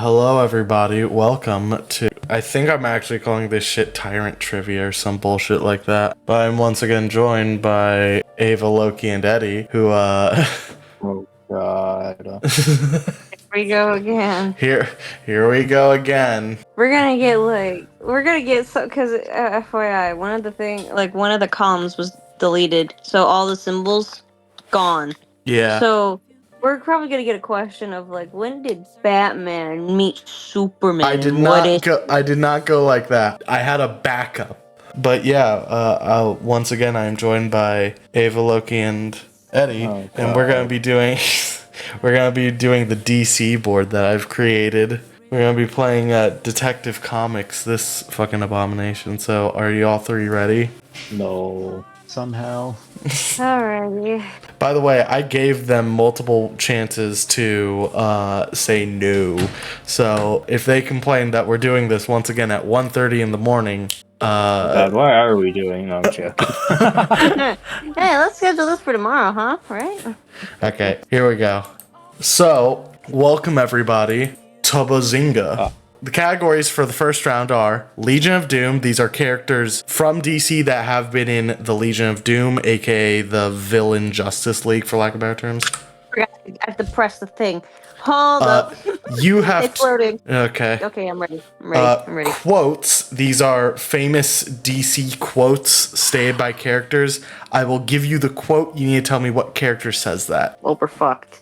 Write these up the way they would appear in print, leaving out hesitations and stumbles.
Hello, everybody. Welcome to. I think I'm actually calling this shit Tyrant Trivia or some bullshit like that. But I'm once again joined by Ava, Loki, and Eddie, who, Oh, God. Here we go again. Here we go again. We're gonna get so, because FYI, one of the columns was deleted, so all the symbols gone. Yeah. So we're probably gonna get a question of when did Batman meet Superman? I did not go like that. I had a backup. But yeah, once again, I am joined by Ava, Loki, and Eddie, and we're gonna be doing the DC board that I've created. We're gonna be playing Detective Comics, this fucking abomination. So, are you all three ready? No. Somehow. Alrighty. By the way, I gave them multiple chances to say no. So, if they complain that we're doing this once again at 1:30 in the morning. God, why are we doing? No, I'm joking. Hey, let's schedule this for tomorrow, huh? Right? Okay, here we go. So, welcome everybody to Bazinga. The categories for the first round are Legion of Doom. These are characters from DC that have been in the Legion of Doom, aka the villain Justice League, for lack of better terms. I have to press the thing. Hold up. You have It's loading. Okay. Okay, I'm ready. I'm ready. Quotes. These are famous DC quotes stated by characters. I will give you the quote. You need to tell me what character says that. Well, we're fucked.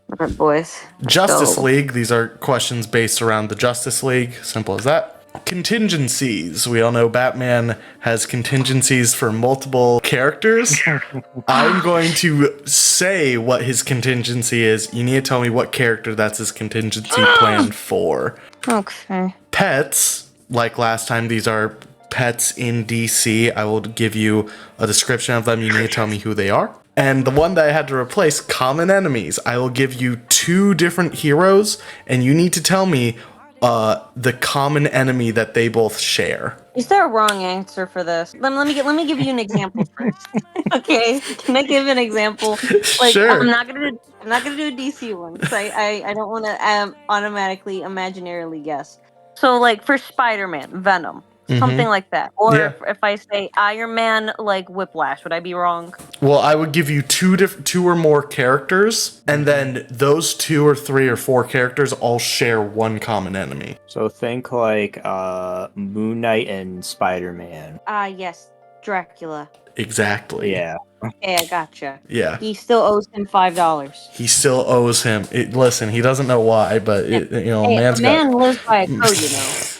Alright, boys. Justice League. These are questions based around the Justice League. Simple as that. Contingencies. We all know Batman has contingencies for multiple characters. I'm going to say what his contingency is. You need to tell me what character that's his contingency plan for. Okay. Pets. Like last time, these are pets in DC. I will give you a description of them. You need to tell me who they are. And the one that I had to replace, common enemies. I will give you two different heroes, and you need to tell me the common enemy that they both share. Is there a wrong answer for this? Let me give you an example first. Okay, can I give an example? Sure. I'm not gonna do a DC one because I don't want to automatically imaginarily guess. So for Spider-Man, Venom. Something like that. Or Yeah. if I say Iron Man, Whiplash, would I be wrong? Well, I would give you two or more characters, and then those 2 or 3 or 4 characters all share one common enemy. So think Moon Knight and Spider-Man. Yes, Dracula. Exactly. Yeah. Yeah, gotcha. Yeah. He still owes him $5. He still owes him. Listen, he doesn't know why, but a man lives by a code,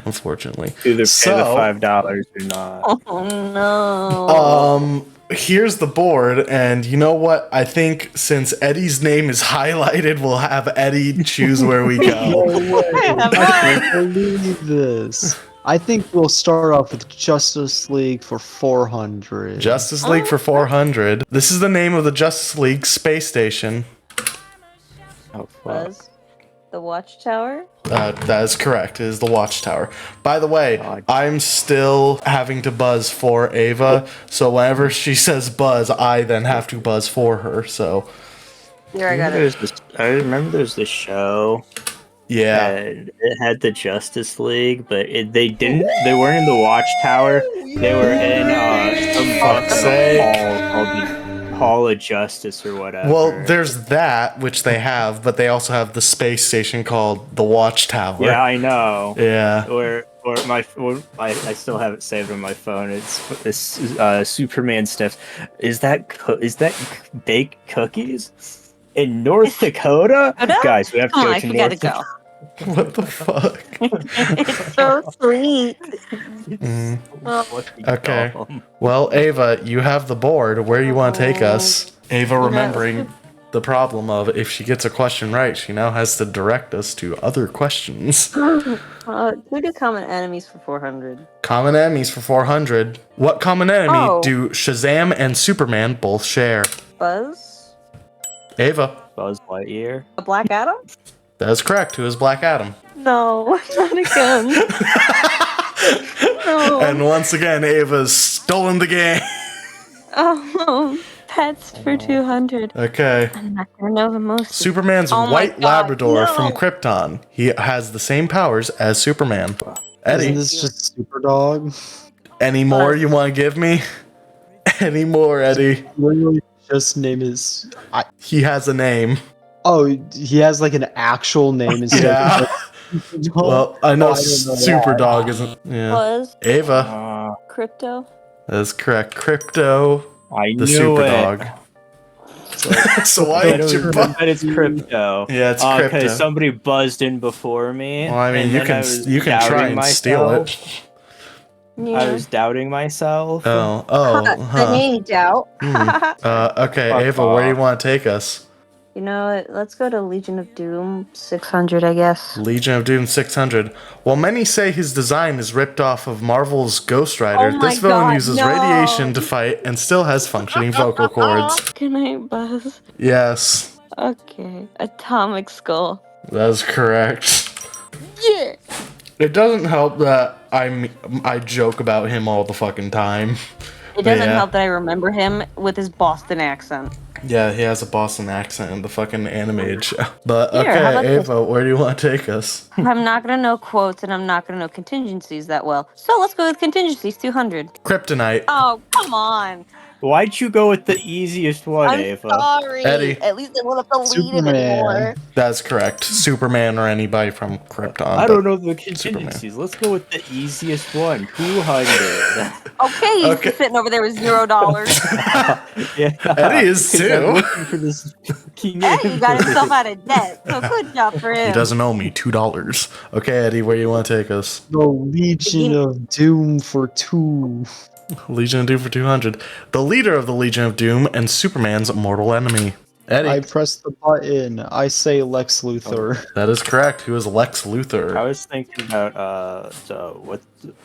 Unfortunately. Either pay the $5 or not. Oh no. Here's the board, and you know what? I think since Eddie's name is highlighted, we'll have Eddie choose where we go. I can't believe this. I think we'll start off with Justice League for 400. Justice League for 400. This is the name of the Justice League space station. Oh, fuck. Buzz? The Watchtower? That is correct. It is the Watchtower. By the way, I'm still having to buzz for Ava, so whenever she says buzz, I then have to buzz for her, so... Here, I got it. I remember there's this show. Yeah. It had the Justice League, but they weren't in the Watchtower. They were in some Fuck's sake. hall called the Hall of Justice or whatever. Well, there's that, which they have, but they also have the space station called the Watchtower. Yeah, I know. Yeah. I still have it saved on my phone. It's this Superman stuff. Is that baked cookies in North Dakota? Guys, we have to go to North Dakota. What the fuck? It's so sweet. Okay. Well, Ava, you have the board. Where you want to take us? Ava, remembering the problem of if she gets a question right, she now has to direct us to other questions. Who do common enemies for 400? Common enemies for 400. What common enemy do Shazam and Superman both share? Buzz? Ava. Buzz Lightyear. A Black Adam? That is correct. Who is Black Adam? No, not again. No. And once again, Ava's stolen the game. Oh, That's for 200. Okay. I'm not gonna know the most. Superman's Oh my white God, Labrador no. from Krypton. He has the same powers as Superman. Isn't Eddie, this just Super Dog? any more you want to give me? Any more, Eddie? Literally just name is. He has a name. Oh, he has like an actual name instead Yeah. of. Well, I know I don't know Super that. Dog isn't. Yeah. Buzz, Ava. Crypto. That's correct. Crypto, I the knew Super it. Dog. So why I did you buzz? bet it's crypto. Yeah, it's Because crypto. somebody buzzed in before me. Well, I mean, and you then can I was you can try doubting and steal myself. it. Yeah. I was doubting myself. Oh, I huh. need doubt. Okay, Fuck Ava, where do you off. want to take us? You know what? Let's go to Legion of Doom 600, I guess. Legion of Doom 600. While many say his design is ripped off of Marvel's Ghost Rider, Oh my this villain God, uses no. radiation to fight and still has functioning vocal cords. Can I buzz? Yes, Okay. Atomic Skull. that's correct. Yeah. It doesn't help that I joke about him all the fucking time. It doesn't Yeah. help that I remember him with his Boston accent. Yeah, he has a Boston accent in the fucking animated show. But Here, how about okay, this? Ava, where do you want to take us? I'm not gonna know quotes and I'm not gonna know contingencies that well. So let's go with contingencies 200. Kryptonite. Oh, come on. Why'd you go with the easiest one, I'm Ava? sorry. Eddie. At least I won't have to lead it Superman. anymore. That's correct. Superman or anybody from Krypton. I but- don't know the contingencies. Let's go with the easiest one. 200. Okay, he's Okay. sitting over there with $0. Yeah. Eddie is 'Cause I'm too. looking for this fucking Eddie got himself out of debt, so good job for him. He doesn't owe me $2. Okay, Eddie, where do you want to take us? The Legion of Doom for 2. Legion of Doom for 200. The leader of the Legion of Doom and Superman's mortal enemy. Eddie. I press the button. I say Lex Luthor. That is correct. Who is Lex I Luthor? was thinking about what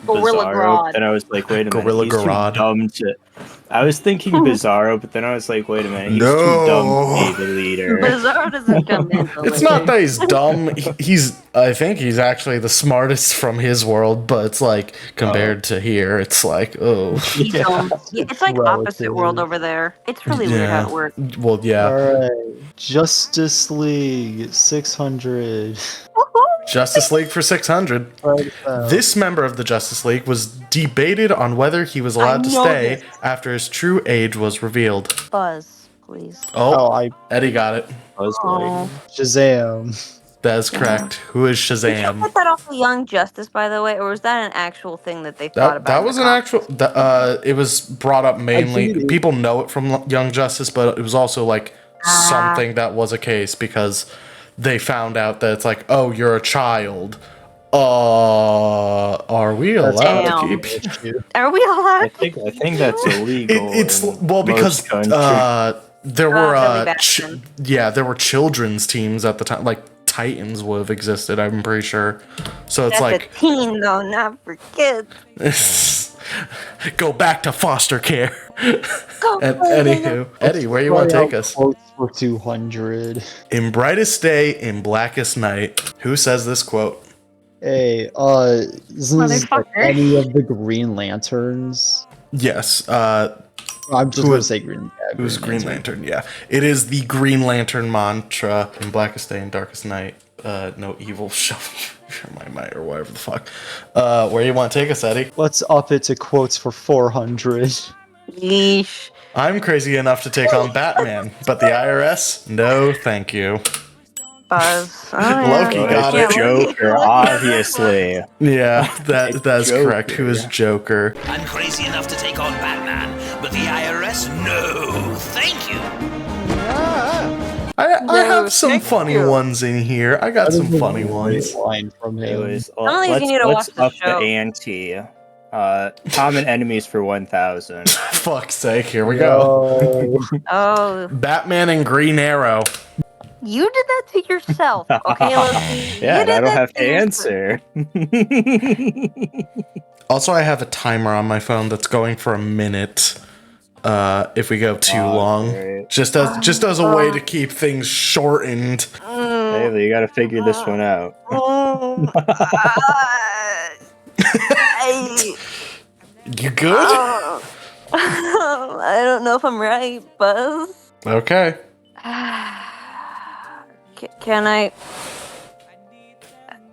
Gorilla Bizarro, Grodd. then I was like, wait a minute, Gorilla he's too Grodd. dumb to. I was thinking Bizarro, but then I was like, wait a minute, he's No. too dumb to be the leader. Bizarro doesn't come in. It's not that he's dumb. I think he's actually the smartest from his world, but it's like, compared to here, it's like, oh. He's dumb. Yeah, it's like opposite Relatively. world over there. It's really weird how it works. Well, yeah. Alright. Justice League 600. Justice League for 600. Right, This member of the Justice League was debated on whether he was allowed to know stay this. after his true age was revealed. Buzz, please. Oh, I Eddie got it. I was Oh. like, Shazam. That is correct. Who is Did you Shazam? put that off of Young Justice, by the way, or was that an actual thing that they thought about? That in was the an comics? actual. It was brought up mainly. think it- People know it from Young Justice, but it was also like something that was a case because they found out that it's like, oh, you're a child. Are we allowed to Damn. keep? Are we allowed? I think that's illegal. It's in well because most countries. there were really back then. there were children's teams at the time, like Titans would have existed. I'm pretty sure. So it's That's like a teen though, not for kids. go back to foster care. Go And play anywho, Eddie, where you want to take us? Quotes for 200. In brightest day, in blackest night. Who says this quote? Hey, isn't this like Motherfucker. any of the Green Lanterns? Yes. I'm just Who gonna is- say Green. Yeah, Who's Green Lantern? Yeah, it is the Green Lantern mantra in blackest day and darkest night. No evil shall fear my might, or whatever the fuck. Where you want to take us, Eddie? Let's up it to quotes for 400. Yeesh. I'm crazy enough to take on Batman, but the IRS, no, thank you. Buzz. Oh, Loki yeah. got Yeah, it. Loki. Joker, obviously. Yeah, that's Joker. correct. Who is Joker? I'm crazy enough to take on Batman, but the IRS, no, thank you. I No, have some thank funny you. ones in here. I got some funny ones. Line from him. Anyways, Some of these you need to let's watch the up show. the ante. Common enemies for 1,000. Fuck's sake, here we go. Yo. Oh, Batman and Green Arrow. you did that to yourself. Okay, Loki. Yeah, You and did I don't that have to yourself. answer. Also, I have a timer on my phone that's going for a minute. If we go too Oh, long, great. just as a way to keep things shortened. Hey, you gotta figure this one out. I- You good? I don't know if I'm right, Buzz. Okay. Can I?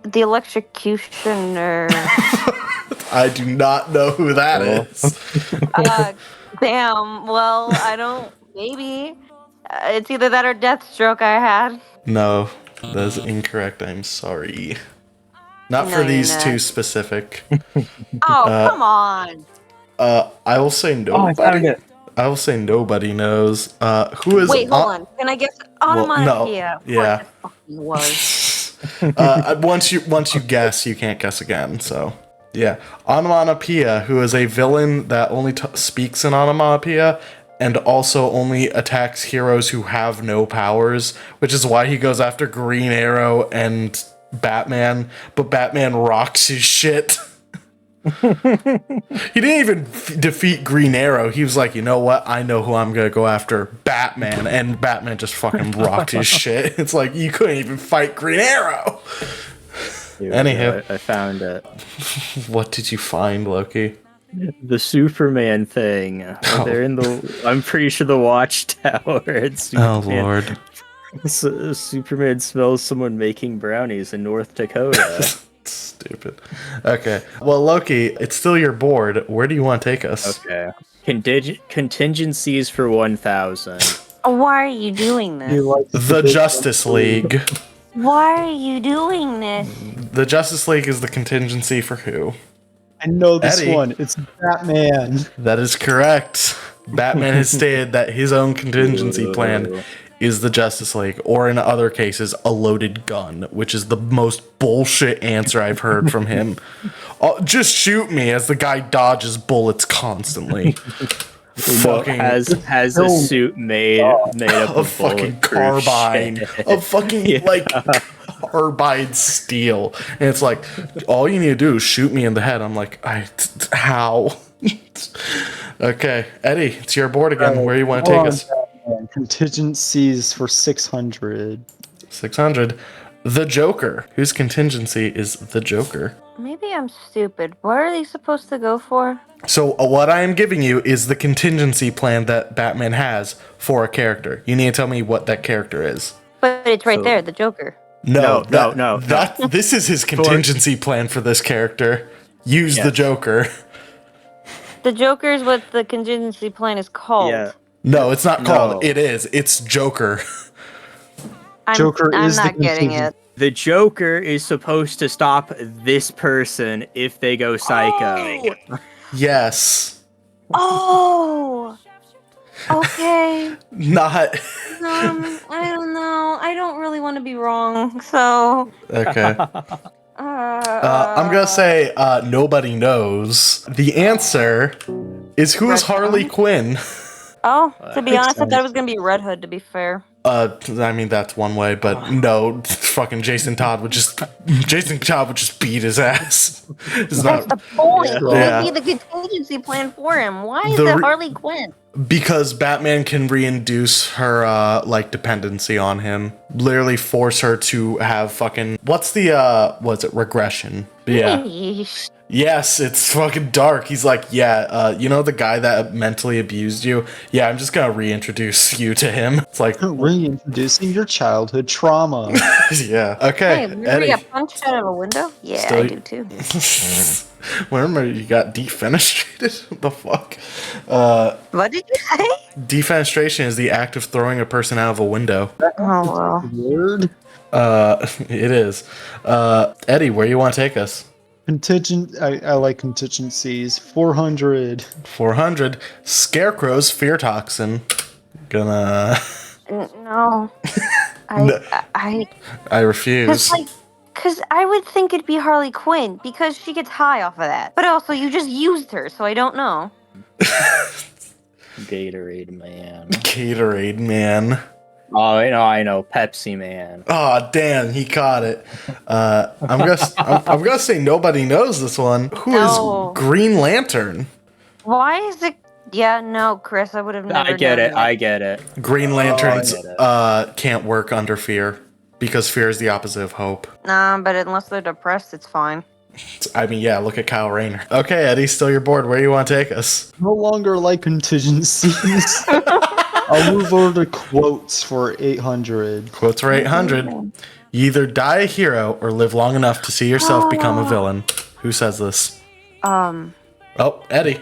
The electrocutioner. I do not know who that is. Damn. Well, I don't. Maybe. It's either that or Deathstroke I had. No, that is incorrect. I'm sorry. Not No, for you're these not. two specific. Oh, Uh, come on. I will say Oh, I found nobody. it. I will say nobody knows. Who is? Wait, hold on. Can I guess? Well, no. Onomatopoeia. Of course Yeah. it fucking was. Once you guess, you can't guess again. So yeah, Onomatopoeia, who is a villain that only speaks in onomatopoeia and also only attacks heroes who have no powers, which is why he goes after Green Arrow and Batman. But Batman rocks his shit. He didn't even defeat Green Arrow. He was like, you know what? I know who I'm gonna go after. Batman. And Batman just fucking rocked his shit. It's like, you couldn't even fight Green Arrow. Dude, Anywho. I found it. What did you find, Loki? The Superman thing. Oh. They're in the. I'm pretty sure the Watchtower. It's Oh, Superman. Lord. Superman smells someone making brownies in North Dakota. Stupid. Okay. Well, Loki, it's still your board. Where do you want to take us? Okay. Contingencies for 1,000. Why are you doing this? The Justice League. Why are you doing this? The Justice League is the contingency for who? I know this Eddie. one. It's Batman. That is correct. Batman has stated that his own contingency plan is the Justice League, or in other cases, a loaded gun, which is the most bullshit answer I've heard from him. Just shoot me, as the guy dodges bullets constantly. Fucking has a suit made up a of fucking bulletproof carbine, shit. a fucking like carbide steel, and it's like, all you need to do is shoot me in the head. I'm like, how? Okay, Eddie, it's your board again. Where do you want to take us? Contingencies for 600. 600. The Joker. Whose contingency is the Joker? Maybe I'm stupid. What are they supposed to go for? So what I am giving you is the contingency plan that Batman has for a character. You need to tell me what that character is. But it's right So- there, the Joker. No. This is his contingency plan for this character. Use the Yes. Joker. The Joker is what the contingency plan is called. Yeah. No, it's not called. No. It is. It's Joker. I'm is the not getting it. The Joker is supposed to stop this person if they go psycho. Yes. Oh! Okay. Not. I don't know. I don't really want to be wrong, so... Okay. I'm gonna say nobody knows. The answer is who is Harley Quinn? Oh, to be Makes honest, I thought sense. it was gonna be Red Hood, to be fair. I mean that's one way, but no, fucking Jason Todd would just beat his ass. It's That's not the point. Yeah. It would be the contingency plan for him. Why is The it re- Harley Quinn? because Batman can reinduce her like dependency on him, literally force her to have fucking what's the what's it regression? Yeah. Yeesh. Yes, it's fucking dark. He's like, yeah, you know the guy that mentally abused you? Yeah, I'm just gonna reintroduce you to him. It's like, Reintroducing your childhood trauma. yeah. Okay, Hey, remember Eddie. you got punched out of a window? Yeah, Still- I do too. Remember you got defenestrated? What the fuck? What did you say? Defenestration is the act of throwing a person out of a window. Oh, well. Word. It is. Eddie, where you want to take us? I like contingencies. 400. 400. Scarecrow's fear toxin. Gonna. No. No. I refuse. Because I would think it'd be Harley Quinn, because she gets high off of that. But also, you just used her, so I don't know. Gatorade man. Gatorade man. Oh, I know. Pepsi man. Oh damn, he caught it. I'm gonna say nobody knows this one. Who is No. Green Lantern? Why is it... Yeah, no, Chris, I would have never I get done it. that. I get it. Green Lanterns I get can't work under fear because fear is the opposite of hope. Nah, but unless they're depressed, it's fine. I mean, yeah, look at Kyle Rayner. Okay, Eddie, still your board. Where do you want to take us? No longer like contingencies. I'll move over to quotes for 800. Quotes are 800. You either die a hero or live long enough to see yourself become a villain. Who says this? Oh, Eddie.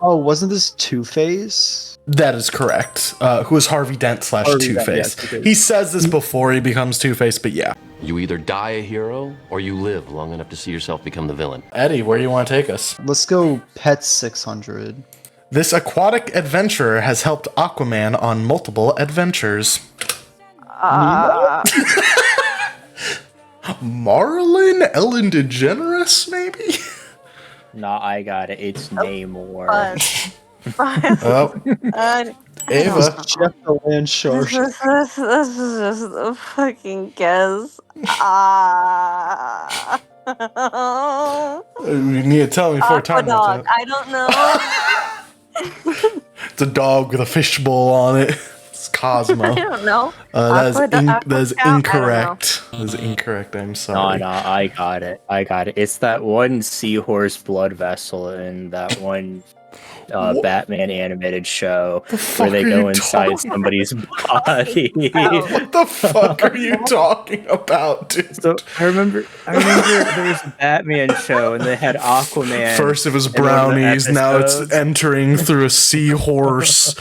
Oh, wasn't this Two-Face? That is correct. Who is Harvey Dent / Harvey Dent, Two-Face? yes, He says this before he becomes Two-Face, but yeah. You either die a hero or you live long enough to see yourself become the villain. Eddie, where do you want to take us? Let's go Pet 600. This aquatic adventurer has helped Aquaman on multiple adventures. Marlon Ellen DeGeneres, maybe? Nah, I got it. It's Namor. Oh, Ava. Jeff the Land Shark. This is just a fucking guess. You need to tell me before time runs Dog. out. I don't know. It's a dog with a fishbowl on it. It's Cosmo. I don't know. That is Aqua incorrect. That is incorrect. I'm No, sorry. I got it. It's that one seahorse blood vessel in that one Batman animated show where they are go you inside talking somebody's body. What the fuck are you talking about, dude? So I remember there was a Batman show and they had Aquaman. First it was in one of the brownies, now it's episodes. entering through a seahorse.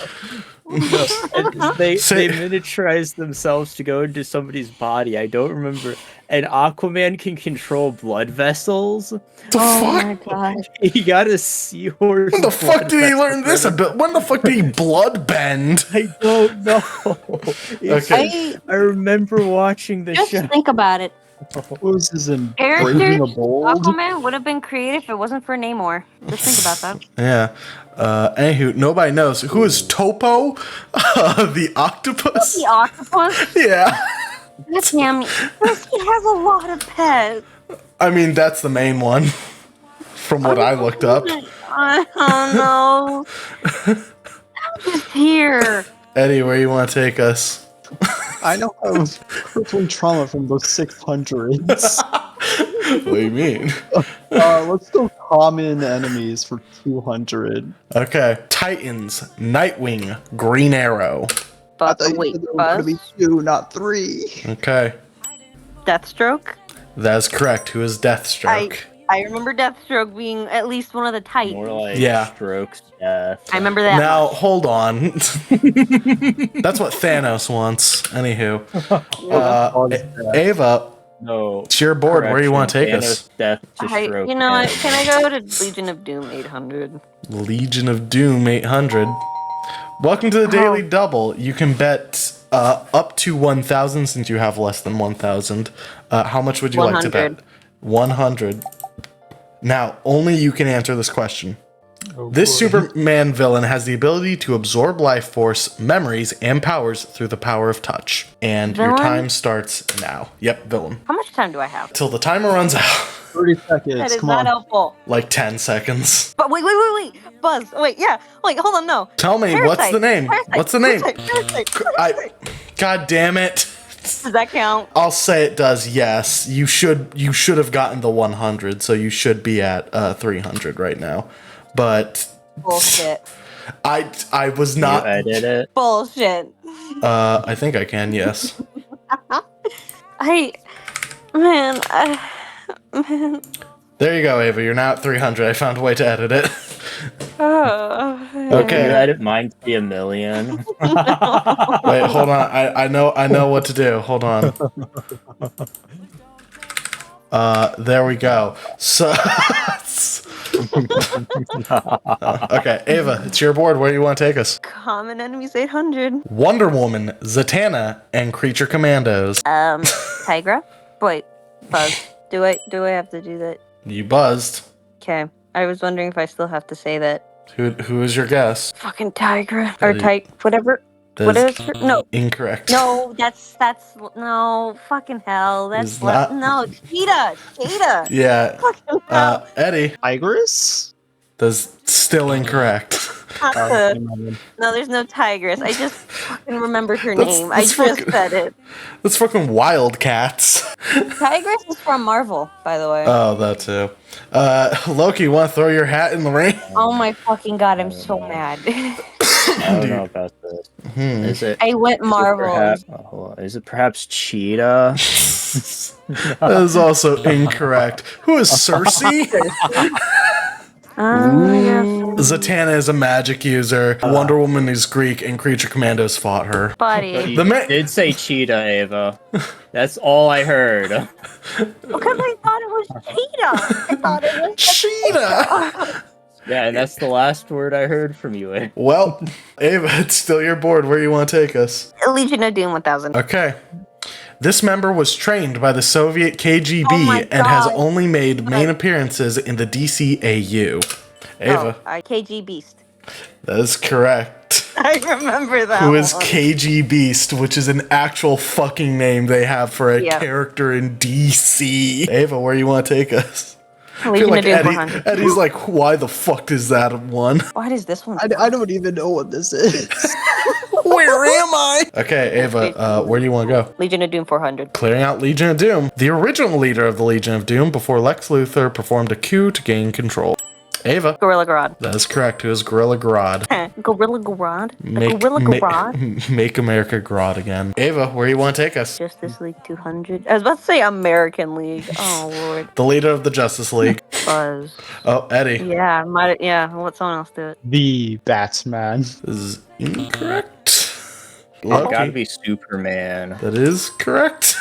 And they Say- miniaturized themselves to go into somebody's body. I don't remember. And Aquaman can control blood vessels. The Oh fuck? my god. He got a seahorse. When the fuck blood did he vessel learn this from- about? When the fuck did he blood bend? I don't know. It's- Okay. I remember watching the Just show. think about it. What was his in Characters, Braving the Bold? Aquaman would have been created if it wasn't for Namor. Just think about that. Yeah. Anywho, nobody knows. Who is Topo? The octopus? The octopus? Yeah. Damn, he has a lot of pets. I mean, that's the main one. From what I looked up. I don't know. I'm just here. Eddie, where you want to take us? I know I was crippling trauma from those 600s. What do you mean? Let's go common enemies for 200. Okay. Titans, Nightwing, Green Arrow. But I thought wait, you said there were gonna Buzz? be 2, not 3. Okay. Deathstroke? That is correct. Who is Deathstroke? I remember Deathstroke being at least one of the Titans. More like Yeah. Strokes death. I remember that. Now, much. hold on. That's what Thanos wants. Anywho. Ava, No. it's your board. Where do you want to take us? Thanos' death to stroke You know what? death. Can I go to Legion of Doom 800? Legion of Doom 800. Welcome to the Daily Double. You can bet up to 1,000 since you have less than 1,000. How much would you like to bet? 100. Now, only you can answer this question. This Superman villain has the ability to absorb life force, memories, and powers through the power of touch. And your Villain? time starts now. Yep, villain. How much time do I have? Till the timer runs out. 30 seconds, That is come not on. helpful. Like 10 seconds. But wait. Buzz, wait, yeah. Wait, hold on, no. Tell me, Parasite, what's the name? Parasite, What's the name? Parasite. God damn it. Does that count? I'll say it does, yes. You should have gotten the 100, so you should be at 300 right now. But Bullshit. I was You not. edit it. Bullshit. I think I can, yes. Man. There you go, Ava. You're now at 300. I found a way to edit it. Can Okay. you edit mine to be 1,000,000? Wait, hold on. I know what to do. Hold on. There we go. So okay, Ava, it's your board. Where do you want to take us? Common enemies 800. Wonder Woman, Zatanna, and Creature Commandos. Tigra? Wait, Buzz. Do I have to do that? You buzzed. Okay. I was wondering if I still have to say that. Who is your guess? Fucking Tigra. Or That whatever. That What is is her? No. incorrect. No, that's no fucking hell. That's It's not- no Cheetah. Yeah. Fucking hell. Eddie, Tigris? that's still incorrect. not the, no, there's no tigress. I just fucking remembered her name. I that's just fucking- said it. That's fucking Wildcats. Tigress is from Marvel, by the way. Oh, that too. Loki, want to throw your hat in the ring? Oh my fucking god, I'm so mad. I don't know about this. Is it? I went Marvel. Hold on. Is it perhaps Cheetah? That is also incorrect. Who is Cersei? Zatanna is a magic user. Wonder Woman is Greek, and Creature Commandos fought her. Buddy. You did say Cheetah, Ava. That's all I heard. Because I thought it was cheetah. I thought it was Cheetah! Yeah, and that's the last word I heard from you, Ava. Well, Ava, it's still your board. Where do you want to take us? Legion of Doom 1000. Okay. This member was trained by the Soviet KGB Oh my and has God. only made main appearances in the DCAU. Ava, KG Beast. that is correct. I remember that. Who is one. KG Beast, which is an actual fucking name they have for a Yep. character in DC. Ava, where do you want to take us? I feel Legion like of Doom 400. Eddie's like, why the fuck is that one? What is this one? I don't even know what this is. Where am I? Okay, Ava, where do you want to go? Legion of Doom 400. Clearing out Legion of Doom. The original leader of the Legion of Doom before Lex Luthor performed a coup to gain control. Ava. Gorilla Grodd. That is correct. Who is Gorilla Grodd? Gorilla Grodd? Gorilla Grodd? Make America Grodd again. Ava, where do you want to take us? Justice League 200. I was about to say American League. Oh, Lord. The leader of the Justice League. Buzz. Oh, Eddie. Yeah, I'll let someone else do it. The Batman. This is incorrect. It's gotta Loki. be Superman. That is correct.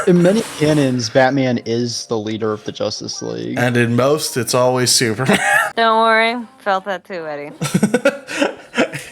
In many canons, Batman is the leader of the Justice League. And in most, it's always Superman. Don't worry. Felt that too, Eddie.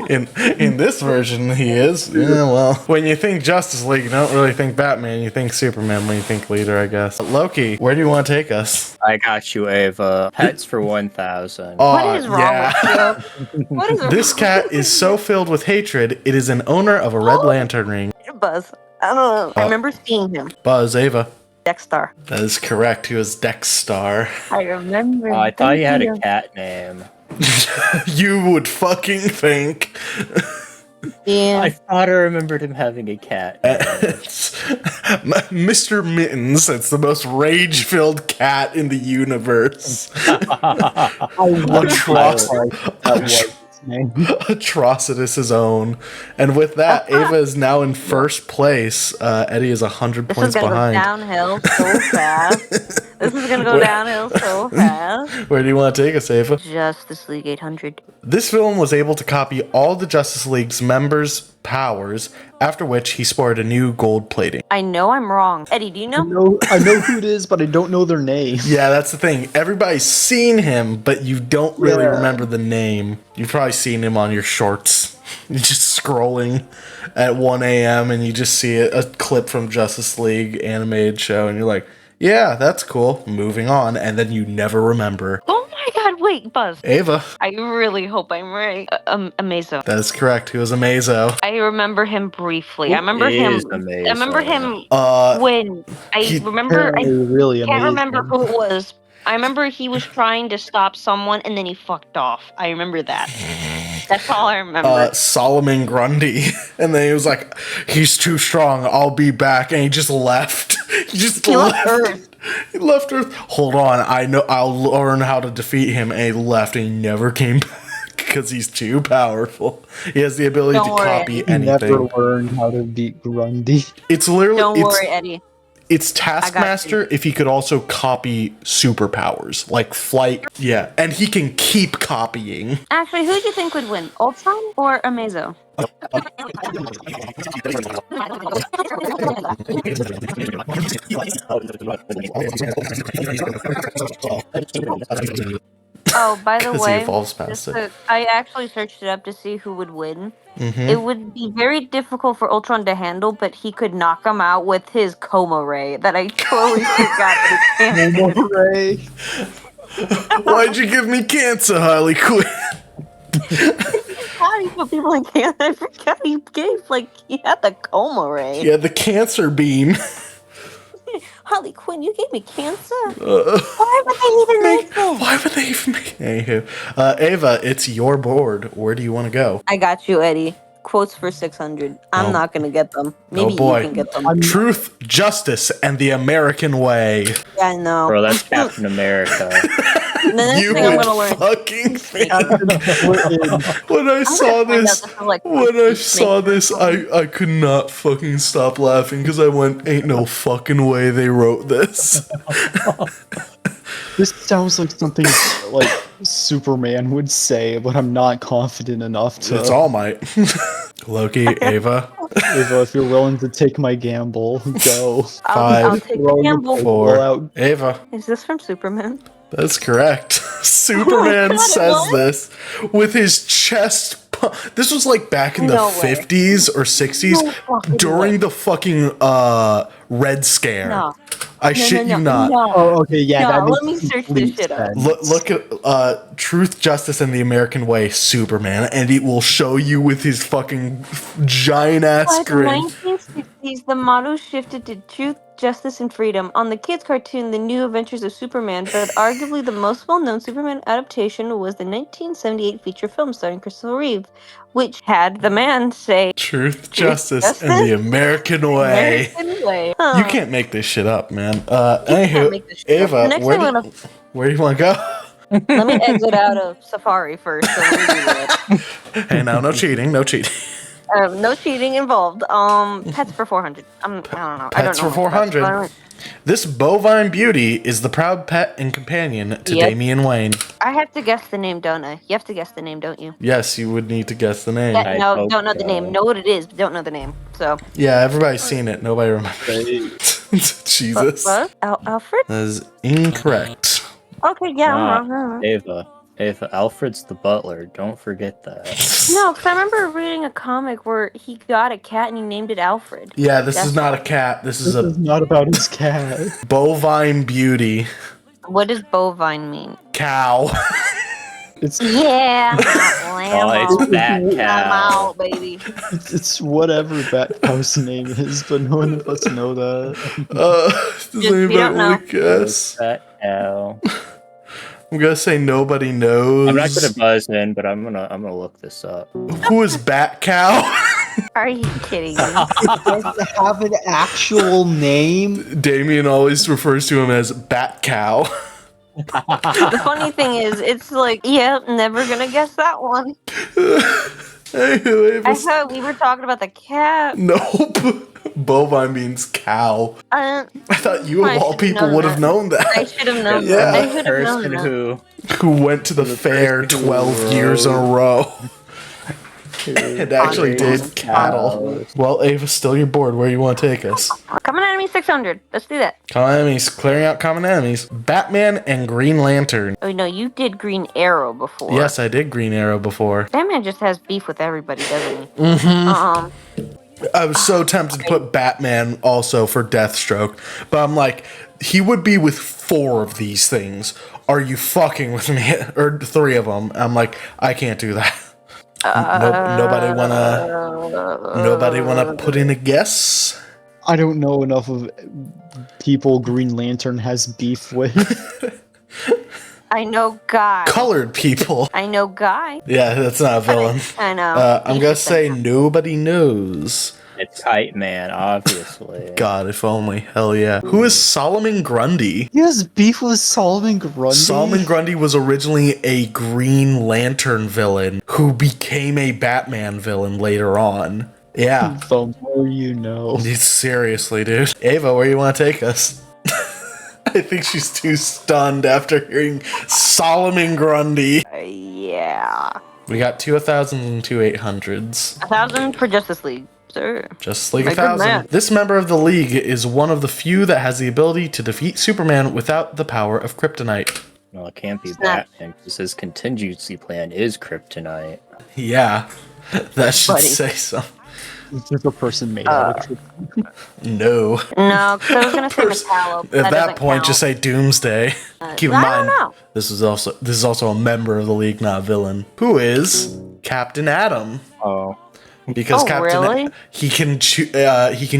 in this version, he is. Yeah, well, when you think Justice League, you don't really think Batman. You think Superman when you think leader, I guess. Loki, where do you want to take us? I got you, Ava. Pets for 1,000. What is wrong with you? What is This cat is so filled with hatred, it is an owner of a Red Lantern ring. Buzz? I don't know. I remember seeing him. Buzz, Ava. Dexter. That is correct. He was Dexstar. I remember. I thought you had a cat name. You would fucking think. Yeah. I thought I remembered him having a cat. It's Mr. Mittens. It's the most rage-filled cat in the universe. Atrocitus' own. And with that, Ava is now in first place. Eddie is 100 This points is gonna behind. go downhill so fast. This is gonna go downhill so fast. Where do you want to take us, Ava? Justice League 800. This villain was able to copy all the Justice League's members' powers, after which he sported a new gold plating. I know I'm wrong. Eddie, do you know? I know who it is, but I don't know their name. Yeah, that's the thing. Everybody's seen him, but you don't really Yeah. remember the name. You've probably seen him on your shorts. You're just scrolling at 1 a.m. and you just see a clip from Justice League animated show, and you're like, yeah, that's cool. Moving on, and then you never remember. Oh my god, wait, Buzz. Ava. I really hope I'm right. Amazo. That is correct. He was Amazo. I remember him briefly. I remember him. Is Amazo? I remember him when he- I remember. I Really can't amazing. remember who it was. I remember he was trying to stop someone and then he fucked off. I remember that. That's all I remember. Solomon Grundy. And then he was like, he's too strong. I'll be back. And he just left. He left Earth. He left Earth. Hold on. I know. I'll learn how to defeat him. And he left and he never came back because he's too powerful. He has the ability Don't to worry. copy He anything. never learned how to beat Grundy. It's literally. Don't it's, worry, Eddie. It's Taskmaster if he could also copy superpowers like flight. Yeah. And he can keep copying. Actually, who do you think would win, Ultron or Amazo? Oh, by the 'Cause he way, evolves past it. I actually searched it up to see who would win. Mhm. It would be very difficult for Ultron to handle, but he could knock him out with his coma ray that I totally forgot that he can't. Ray. Why'd you give me cancer, Harley Quinn? How do you put people in cancer? I forgot he gave, he had the coma ray. Yeah, the cancer beam. Harley Quinn, you gave me cancer. Why would they even make this? Why would they even make? Anywho, Ava, it's your board. Where do you want to go? I got you, Eddie. Quotes for 600. I'm Oh. not gonna get them. Maybe boy. you can get them. Truth, justice, and the American way. Yeah, I know. Bro, that's Captain America. The next You thing I'm would gonna learn. fucking think. We're in. When I saw find out this, this is like when I Snake saw this, or I could not fucking stop laughing because I went, ain't no fucking way they wrote this. This sounds like something like Superman would say, but I'm not confident enough to. It's All Might. Loki, Ava, Ava, if you're willing to take my gamble, go. I'll Five, take Throw the your gamble. vote four. out. Ava. Is this from Superman? That's correct. Superman God, it says was? this with his chest. This was like back in the No way. 50s or 60s No fucking during way. the fucking Red Scare. No. I shit you not. No. Oh, okay, yeah, No, that makes let me search this complete shit up. sense. Look at Truth, Justice, and the American Way, Superman, and it will show you with his fucking giant ass By the grin. 1960s, the motto shifted to truth, justice, and freedom. On the kids' cartoon, The New Adventures of Superman, but arguably the most well-known Superman adaptation was the 1978 feature film starring Christopher Reeve, which had the man say, Truth, Justice, and Justice? the American Way. American way. You Huh. can't make this shit up, man. You can't Anywho, make this shit up. Ava, Next where thing I'm do you want to go? Let me exit out of Safari first. So let me do that. Hey, now, no cheating, no cheating. No cheating involved. Pets for 400. I don't know. I don't Pets know for much about 400. Spider-Man. This bovine beauty is the proud pet and companion to Yep. Damian Wayne. I have to guess the name, don't I? You have to guess the name, don't you? Yes, you would need to guess the name. Yeah, I no, hope don't know the so. name. Know what it is, but don't know the name. So. Yeah, everybody's seen it. Nobody remembers. Jesus. What? Alfred? That is incorrect. Okay, yeah, Nah, I'm wrong. Ava, Alfred's the butler. Don't forget that. No, because I remember reading a comic where he got a cat and he named it Alfred. Yeah, this is That's not a cat. This is This is a not about his cat. bovine beauty. What does bovine mean? Cow. It's Yeah, Oh, it's that I'm cow. out, baby. it's whatever that cow's name is, but none of us know that. Does Just- we anybody don't know. want to guess? That cow. I'm gonna say nobody knows. I'm not gonna buzz in, but I'm gonna look this up. Who is Bat Cow? Are you kidding me? Does it have an actual name? Damien always refers to him as Bat Cow. The funny thing is, it's like, yeah, never gonna guess that one. Hey, I thought we were talking about the cat. Nope. Bovine means cow. I thought you I of all should've people known would have that. known I that. should have known Yeah. that. I The should have known person that. Who went to the fair person who 12 years in a row. And actually did cattle. Well, Ava, still you're bored. Where you want to take us? Common enemy 600. Let's do that. Common enemies. Clearing out common enemies. Batman and Green Lantern. Oh no, you did Green Arrow before. Yes, I did Green Arrow before. Batman just has beef with everybody, doesn't he? I was so tempted to put Batman also for Deathstroke, but I'm like, he would be with 4 of these things. Are you fucking with me? Or 3 of them. I'm like, I can't do that. Nobody wanna put in a guess? I don't know enough of people Green Lantern has beef with. I know Guy. Colored people. I know Guy. Yeah, that's not a villain. I know. I'm gonna say nobody knows. It's Kite Man, obviously. God, if only. Hell yeah. Who is Solomon Grundy? He has beef with Solomon Grundy. Solomon Grundy was originally a Green Lantern villain who became a Batman villain later on. Yeah. The more you know. Seriously, dude. Ava, where you want to take us? I think she's too stunned after hearing Solomon Grundy. Yeah. We got 2 1,000s and 2 800s. 1,000 for Justice League, sir. Just like My good 1,000. man. This member of the League is one of the few that has the ability to defeat Superman without the power of kryptonite. No, it can't be Snap. Batman because his contingency plan is kryptonite. Yeah, that should Buddy. say something. It's just a person made out of No. No, because I was gonna say Pers- Metallo. but At that doesn't point, count. just say Doomsday. Keep in I mind, don't know. this is also a member of the League, not a villain. Who is Captain Atom? Oh, because really? he can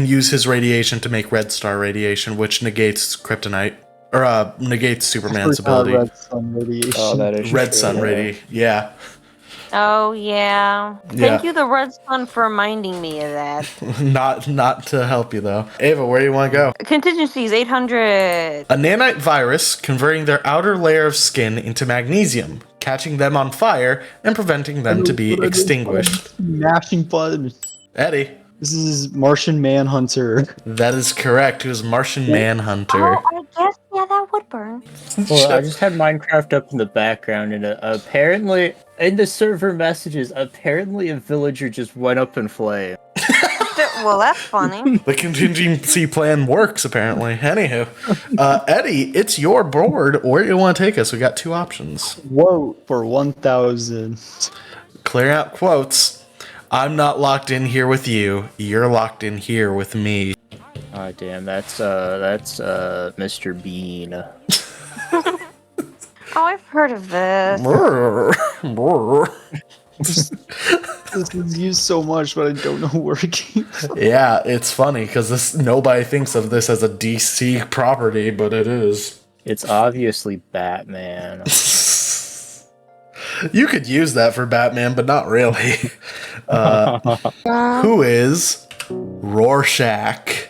use his radiation to make Red Star radiation, which negates kryptonite or negates Superman's ability. Red sun radiation. Oh, that is Red true, Sun yeah. radiation. Yeah. Oh yeah. Yeah. Thank you, the Red Sun, for reminding me of that. Not to help you though. Ava, where do you want to go? Contingencies 800. A nanite virus converting their outer layer of skin into magnesium, catching them on fire and preventing them to be extinguished. Mashing buttons. Eddie. This is Martian Manhunter. That is correct. It was Martian Manhunter. Oh, I guess that would burn. Well, I just had Minecraft up in the background, and apparently, in the server messages, apparently a villager just went up in flames. Well, that's funny. The contingency plan works, apparently. Anywho, Eddie, it's your board. Where do you want to take us? We got two options. Vote for 1,000. Clear out quotes. I'm not locked in here with you. You're locked in here with me. Oh damn, that's Mr. Bean. Oh, I've heard of this. This is used so much, but I don't know where it came from. Yeah, it's funny because nobody thinks of this as a DC property, but it is. It's obviously Batman. You could use that for Batman, but not really. Who is Rorschach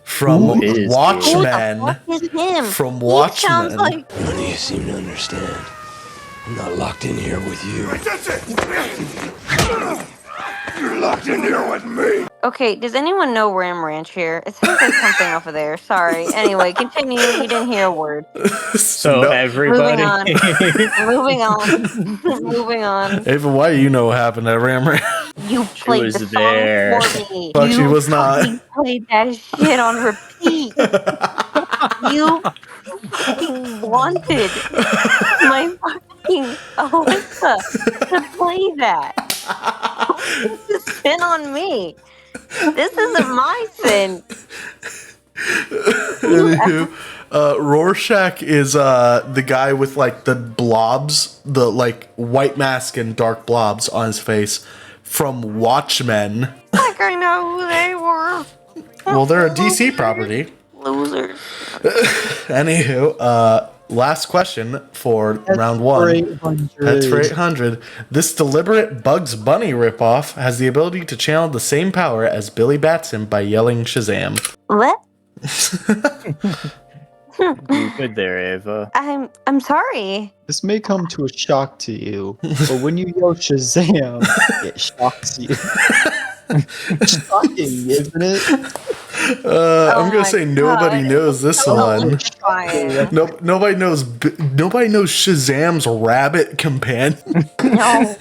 from Who is Watchmen? Who the fuck is him? From He Watchmen. sounds like None of you seem to understand. I'm not locked in here with you. You're locked in here with me. Okay, does anyone know Ram Ranch here? It sounds like something over there. Sorry. Anyway, continue. You didn't hear a word. So No. everybody. Moving on. Moving on. Ava, why do you know what happened at Ram Ram? You played was the song there. for me. But she You was not. fucking played that shit on repeat. You fucking wanted my fucking Alexa to play that. This is sin on me. This isn't my sin. Anywho, Rorschach is the guy with like the blobs, the like white mask and dark blobs on his face from Watchmen. Like I know who they were. Well, they're a DC property. Losers. Anywho, last question for round one. 800. That's for 800. This deliberate Bugs Bunny ripoff has the ability to channel the same power as Billy Batson by yelling Shazam. What? You good there, Ava? I'm sorry. This may come to a shock to you, but when you yell Shazam, it shocks you. Shocking, isn't it? I'm gonna my say nobody God. knows this So one. fine. Nobody knows Shazam's rabbit companion. No.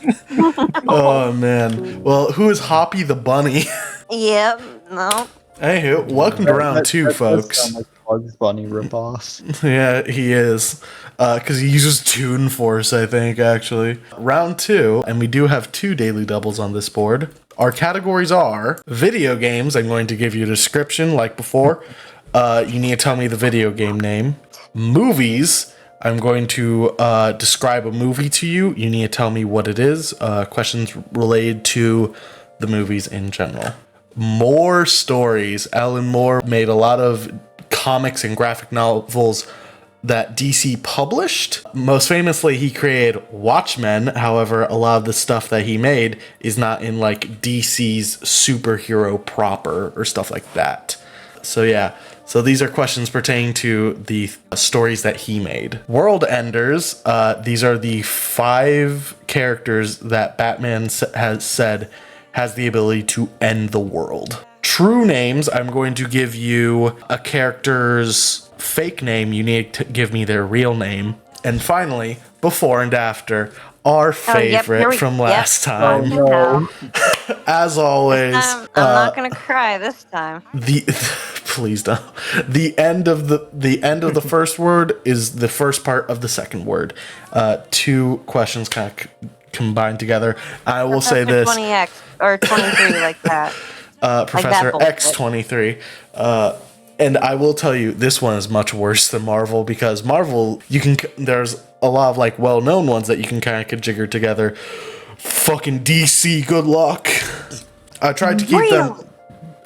Oh man. Well, who is Hoppy the Bunny? Yep. No. Anywho, welcome to round two, That does folks. sound like a Bugs Bunny ripoff. Yeah, he is. Because he uses Toon Force, I think, actually. Round two, and we do have two daily doubles on this board. Our categories are video games. I'm going to give you a description like before. You need to tell me the video game name. Movies. I'm going to describe a movie to you. You need to tell me what it is. Questions related to the movies in general. More stories. Alan Moore made a lot of comics and graphic novels that DC published. Most famously, he created Watchmen. However, a lot of the stuff that he made is not in like DC's superhero proper or stuff like that. So yeah, so these are questions pertaining to the stories that he made. World Enders, these are the 5 characters that Batman has said has the ability to end the world. True names, I'm going to give you a character's fake name. You need to give me their real name. And finally, before and after, our favorite from last time. no. As always, I'm not gonna cry this time. please don't. The end of the first word is the first part of the second word. 2 questions kind of combined together. I will say this. 20x or 23 like that. Professor bullshit. X23. And I will tell you, this one is much worse than Marvel because Marvel, there's a lot of like well-known ones that you can kind of jigger together. Fucking DC, good luck. I tried to keep them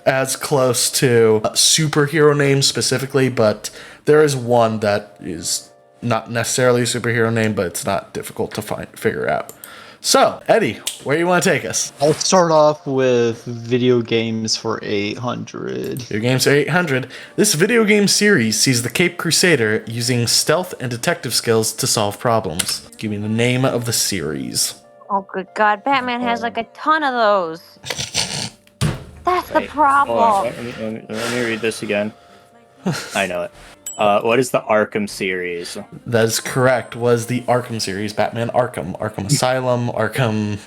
as close to superhero names specifically, but there is one that is not necessarily a superhero name, but it's not difficult to figure out. So, Eddie, where do you want to take us? I'll start off with video games for 800. Video games are 800. This video game series sees the Cape Crusader using stealth and detective skills to solve problems. Give me the name of the series. Oh, good God. Batman has like a ton of those. That's the problem. Hold on, let me read this again. I know it. What is the Arkham series? That is correct. Was the Arkham series. Batman Arkham. Arkham Asylum. Arkham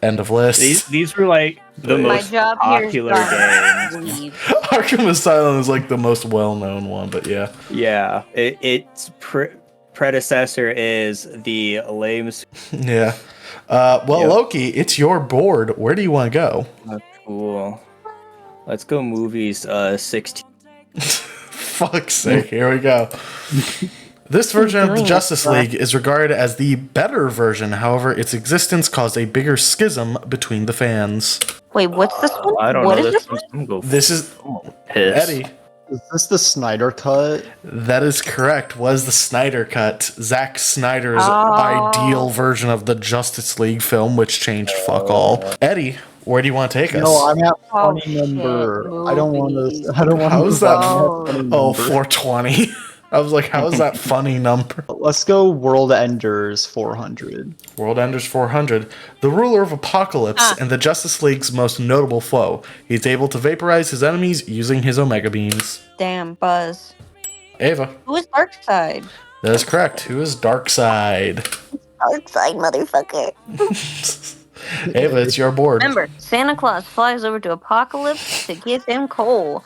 End of List. These were like the My most job here is popular done. games. Leave. Arkham Asylum is like the most well-known one, but yeah. Yeah, its predecessor is the lame. Yeah. Well, Yep. Loki, it's your board. Where do you want to go? Cool. Let's go movies. 16. Fuck's sake, here we go. This version of the Justice League is regarded as the better version. However, its existence caused a bigger schism between the fans. Wait, what's this one? I don't What know is this this one. I'm gonna go This is piss. Eddie. Is this the Snyder cut? That is correct. Was the Snyder cut Zack Snyder's Oh. ideal version of the Justice League film, which changed fuck all. Eddie, where do you want to take us? No, I'm at Oh, funny shit, number. I don't want movies. to. I don't want to. How's that? Oh. 420. I was like, how is that funny number? Let's go World Enders 400. World Enders 400. The ruler of Apocalypse and the Justice League's most notable foe. He's able to vaporize his enemies using his Omega Beams. Damn, Buzz. Ava. Who is Darkseid? That is correct. Who is Darkseid? Darkseid, motherfucker. Ava, it's your board. Remember, Santa Claus flies over to Apocalypse to give him coal.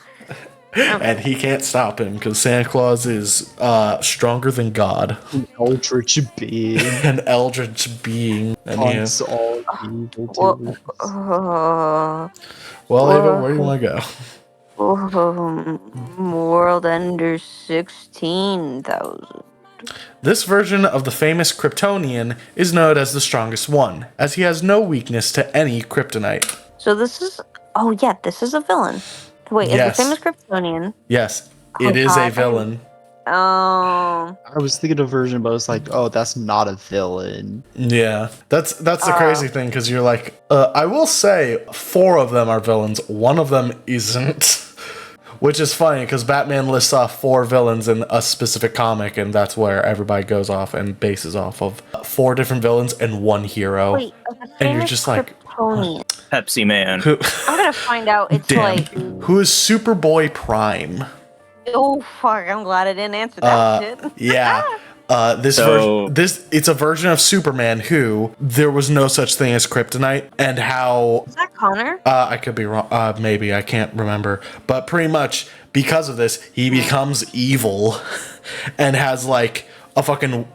And he can't stop him because Santa Claus is stronger than God. Eldritch being An eldritch being. And haunts yeah. all evil Well, doers. Well, Ava, where do you want to go? World Ender 16,000. This version of the famous Kryptonian is known as the strongest one, as he has no weakness to any kryptonite. So this is... Oh, yeah, this is a villain. Wait, Yes. is the famous Kryptonian? Yes, Oh, it is a God. villain. Oh... I was thinking of a version, but I was like, oh, that's not a villain. Yeah, that's the crazy thing, because you're like, I will say 4 of them are villains, 1 of them isn't. Which is funny, because Batman lists off 4 villains in a specific comic, and that's where everybody goes off and bases off of 4 different villains and 1 hero. Wait, the famous And you're just like, Kryptonian. Pepsi Man. Who, I'm gonna find out. It's damn, like... who is Superboy Prime? Oh, fuck, I'm glad I didn't answer that shit. Yeah. It's a version of Superman who there was no such thing as kryptonite, and how Is that Connor? I could be wrong. Maybe I can't remember, but pretty much because of this, he becomes evil and has like a fucking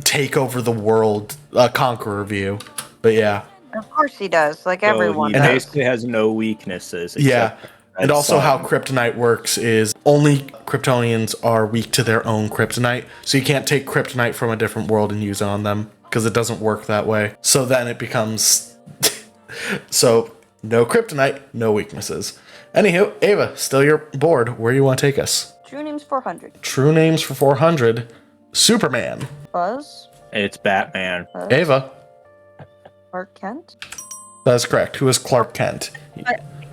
take over the world, conqueror view. But yeah, Of course he does, like So everyone he does. basically has no weaknesses. yeah. except And also how sun. kryptonite works is only Kryptonians are weak to their own kryptonite. So you can't take kryptonite from a different world and use it on them because it doesn't work that way. So then it becomes... so no kryptonite, no weaknesses. Anywho, Ava, still your board. Where do you want to take us? True name's 400. True names for 400. Superman. Buzz? It's Batman. Buzz? Ava. Clark Kent? That is correct. Who is Clark Kent? You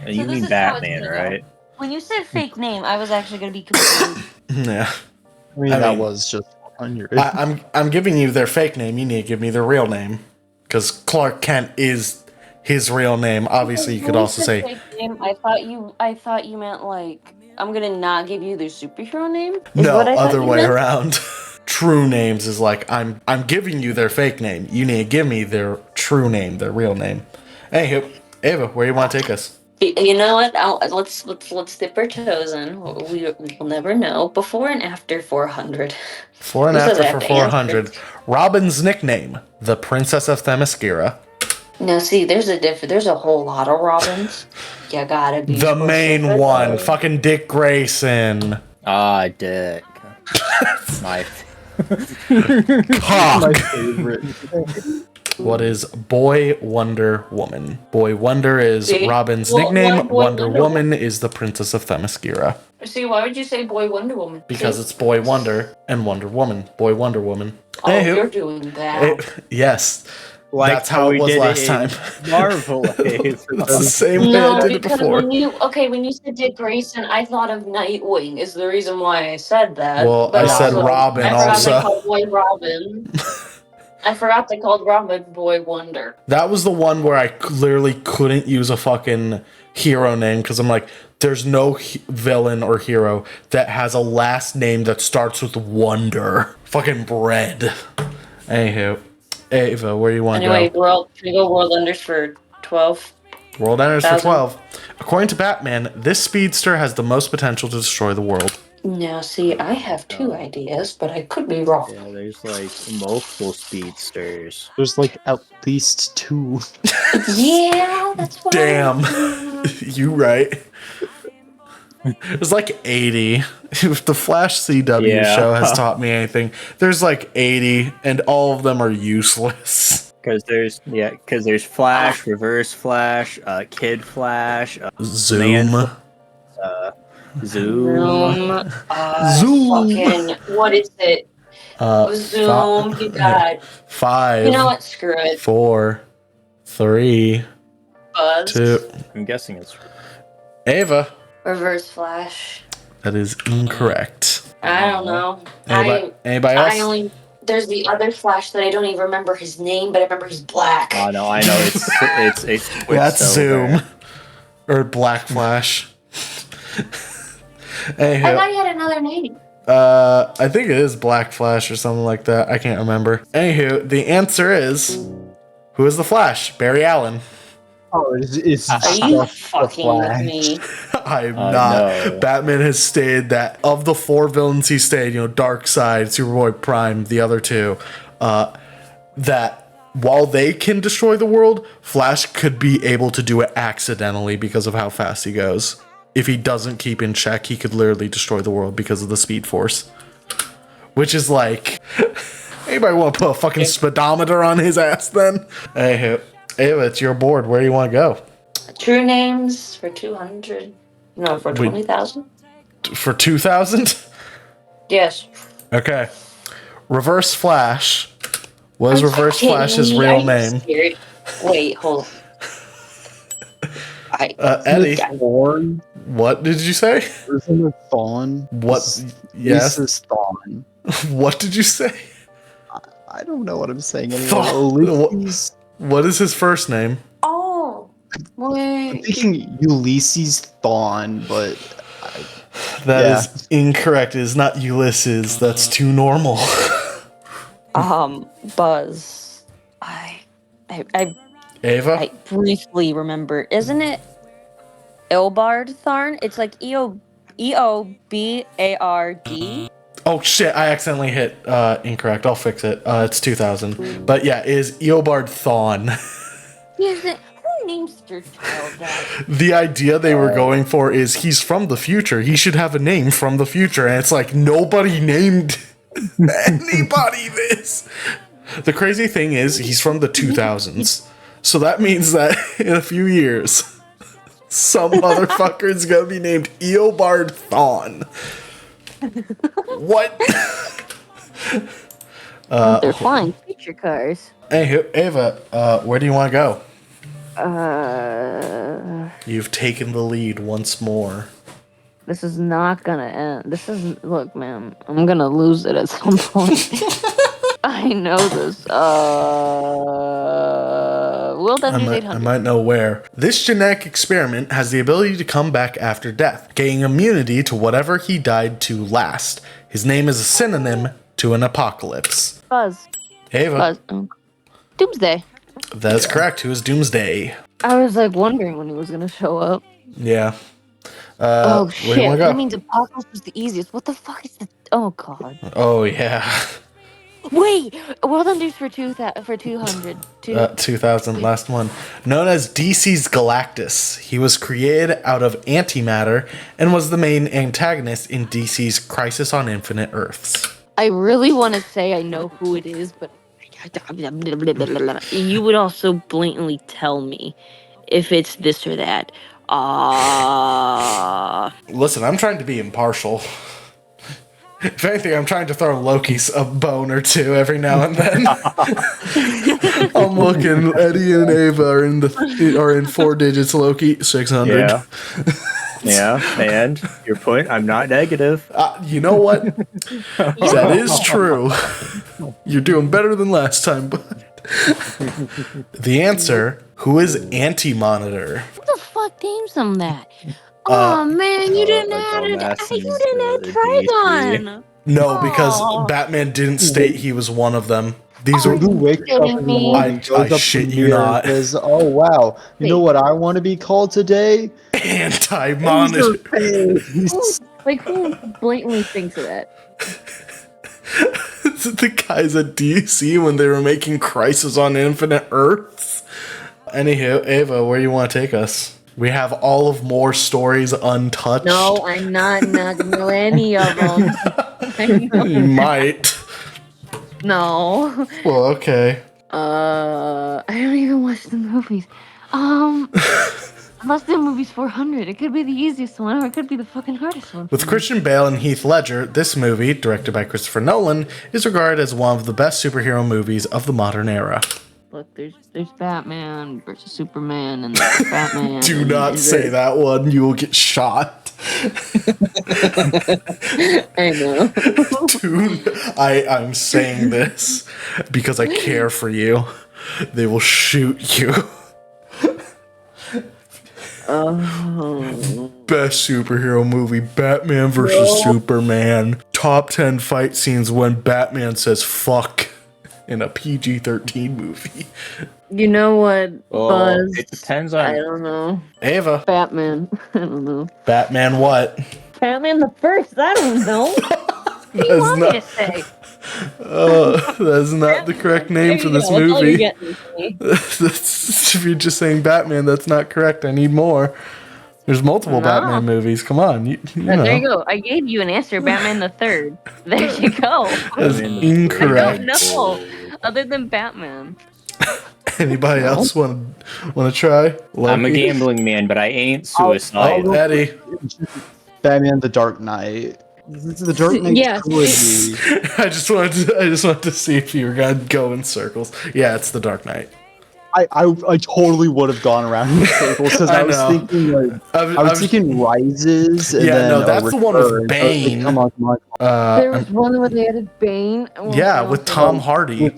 this mean is how it's Batman, gonna go. right? When you said fake name, I was actually going to be confused. Yeah. I mean, I that mean- was just 100. I'm giving you their fake name. You need to give me their real name. Because Clark Kent is his real name. Obviously, you could When also said say... fake name, I thought you meant like, I'm going to not give you their superhero name? Is No, what I thought other you way meant? around. True names is like I'm giving you their fake name. You need to give me their true name, their real name. Anywho, Ava, where do you want to take us? You know what? Let's dip our toes in. We'll never know. Before and after 400. Before and Who says after I for have to answer? 400. Robin's nickname, the Princess of Themyscira. No, see, there's a whole lot of Robins. You gotta be The main specific. one, fucking Dick Grayson. Ah, Dick. My My Cock. favorite. What is Boy Wonder Woman? Boy Wonder is See? Robin's Well, why nickname. Boy Wonder Wonder Woman is the Princess of Themyscira. See, why would you say Boy Wonder Woman? Because See? it's Boy Wonder and Wonder Woman. Boy Wonder Woman. Oh, Anywho, you're doing that. yes. Like That's how it we was did last in time. Marvel. It's the same way I No, did it because before. when you said Dick Grayson, I thought of Nightwing is the reason why I said that. Well, but I said also, Robin I forgot also. they called Boy Robin. I forgot they called Robin Boy Wonder. That was the one where I literally couldn't use a fucking hero name because I'm like, there's no villain or hero that has a last name that starts with Wonder. Fucking bread. Anywho, Ava, where do you want to Anyway, go? can we go World Enders for 12? World Enders for 1,000. 12. According to Batman, this speedster has the most potential to destroy the world. Now, see, I have two ideas, but I could be wrong. Yeah, there's like multiple speedsters. There's like at least 2. Yeah, that's why. Damn. You right. There's like 80. If the Flash CW Yeah. show has taught me anything, there's like 80, and all of them are useless. Because there's Flash, Reverse Flash, Kid Flash, Zoom. Zoom. Zoom. Fucking, what is it? Zoom, you got. 5. You know what? Screw it. 4, 3, Buzz. 2. I'm guessing it's Ava. Reverse Flash. That is incorrect. I don't know. Anybody else? I only. There's the other Flash that I don't even remember his name, but I remember he's black. Oh no, I know it's That's Quicksilver. Zoom. Or Black Flash. I Anywho, thought he had another name. I think it is Black Flash or something like that. I can't remember. Anywho, the answer is, who is the Flash? Barry Allen. Oh, it's Are you fucking with me? I'm Oh, not. no. Batman has stated that of the 4 villains he stayed, Darkseid, Superboy Prime, the other 2, that while they can destroy the world, Flash could be able to do it accidentally because of how fast he goes. If he doesn't keep in check, he could literally destroy the world because of the Speed Force. Which is like... Anybody want to put a fucking speedometer on his ass then? Hey, Ava, it's your board. Where do you want to go? True names for 200. No, for Wait. 20,000. For 2,000? Yes. Okay. Reverse Flash. What is Are you Reverse kidding Flash's me? real Are you name? serious? Wait, hold on. Eddie. Thorn. What did you say? Isn't it Thawne? What? Yes. This is Thawne. What did you say? I don't know what I'm saying Thawne. anymore. Ulysses. What is his first name? Oh, I'm wait. thinking Ulysses Thawne, but That Yeah. is incorrect. It is not Ulysses. That's too normal. Buzz. I Ava? briefly remember. Isn't it Eobard Tharn? It's like Eobard. Oh shit, I accidentally hit incorrect. I'll fix it. It's 2000. But yeah, it is Eobard Thawne. Who names their child that? The idea they were going for is he's from the future. He should have a name from the future. And it's like nobody named anybody this. The crazy thing is he's from the 2000s. So that means that in a few years, some motherfucker is going to be named Eobard Thawne. What? They're flying feature cars. Hey, Ava, where do you want to go? Uh, You've taken the lead once more. this is not gonna end. This isn't. Look, man, I'm gonna lose it at some point. I know this. World Enders I 800. might know where. This genetic experiment has the ability to come back after death, gaining immunity to whatever he died to last. His name is a synonym to an apocalypse. Buzz. Ava, Buzz. Doomsday. that is correct. Who is Doomsday? I was like wondering when he was gonna show up. Yeah. Oh Where do shit! you want to That go? means Apocalypse was the easiest. What the fuck is that? Oh god. Oh, yeah. Wait, World Enders for 200. 2000, last one. Known as DC's Galactus, he was created out of antimatter and was the main antagonist in DC's Crisis on Infinite Earths. I really want to say I know who it is, but I You would also blatantly tell me if it's this or that. Listen, I'm trying to be impartial. If anything, I'm trying to throw Loki's a bone or two every now and then. I'm looking. Eddie and Ava are in 4 digits. Loki 600. Yeah. Yeah, and your point, I'm not negative. You know what? That is true. You're doing better than last time, but the answer: who is Anti-Monitor? Who the fuck names them that? Oh man, you didn't add Trigon. No, because Batman didn't state he was one of them. These are Who wakes up in the morning, goes up shit to the you mirror not. and says, "Oh wow, you know what I want to be called today? Anti-Monitor. Like who blatantly thinks of that? The guys at DC when they were making Crisis on Infinite Earths. Anywho, Ava, where do you want to take us? We have all of more stories untouched. No, I'm not gonna know any of them. You might. No. Well, okay. I don't even watch the movies. Unless the movie's 400, it could be the easiest one, or it could be the fucking hardest one. With Christian Bale and Heath Ledger, this movie, directed by Christopher Nolan, is regarded as one of the best superhero movies of the modern era. Look, there's Batman versus Superman, and there's Batman. Do not say that one, you will get shot. I know. Dude, I'm saying this because I care for you. They will shoot you. Best superhero movie, Batman versus Superman. Top 10 fight scenes when Batman says fuck in a PG-13 movie. You know what, Buzz? It depends on. I don't know. Ava. Batman. I don't know. Batman what? Batman the first. I don't know. What do you want me to say? That's not the correct name for this movie. If you're just saying Batman, that's not correct. I need more. There's multiple Batman movies. Come on. You know. There you go. I gave you an answer. Batman the third. There you go. That's incorrect. I don't know. Other than Batman. Anybody else want to try? Loki? I'm a gambling man, but I ain't suicidal. Oh, Eddie. Batman: The Dark Knight. This is the Dark Knight trilogy. I just wanted to see if you were gonna go in circles. Yeah, it's the Dark Knight. I totally would have gone around in circles because I was thinking like I was thinking Rises. And yeah, then no, that's the one with Return. Bane. Come on. There was one where they added Bane. Yeah, with Tom Hardy.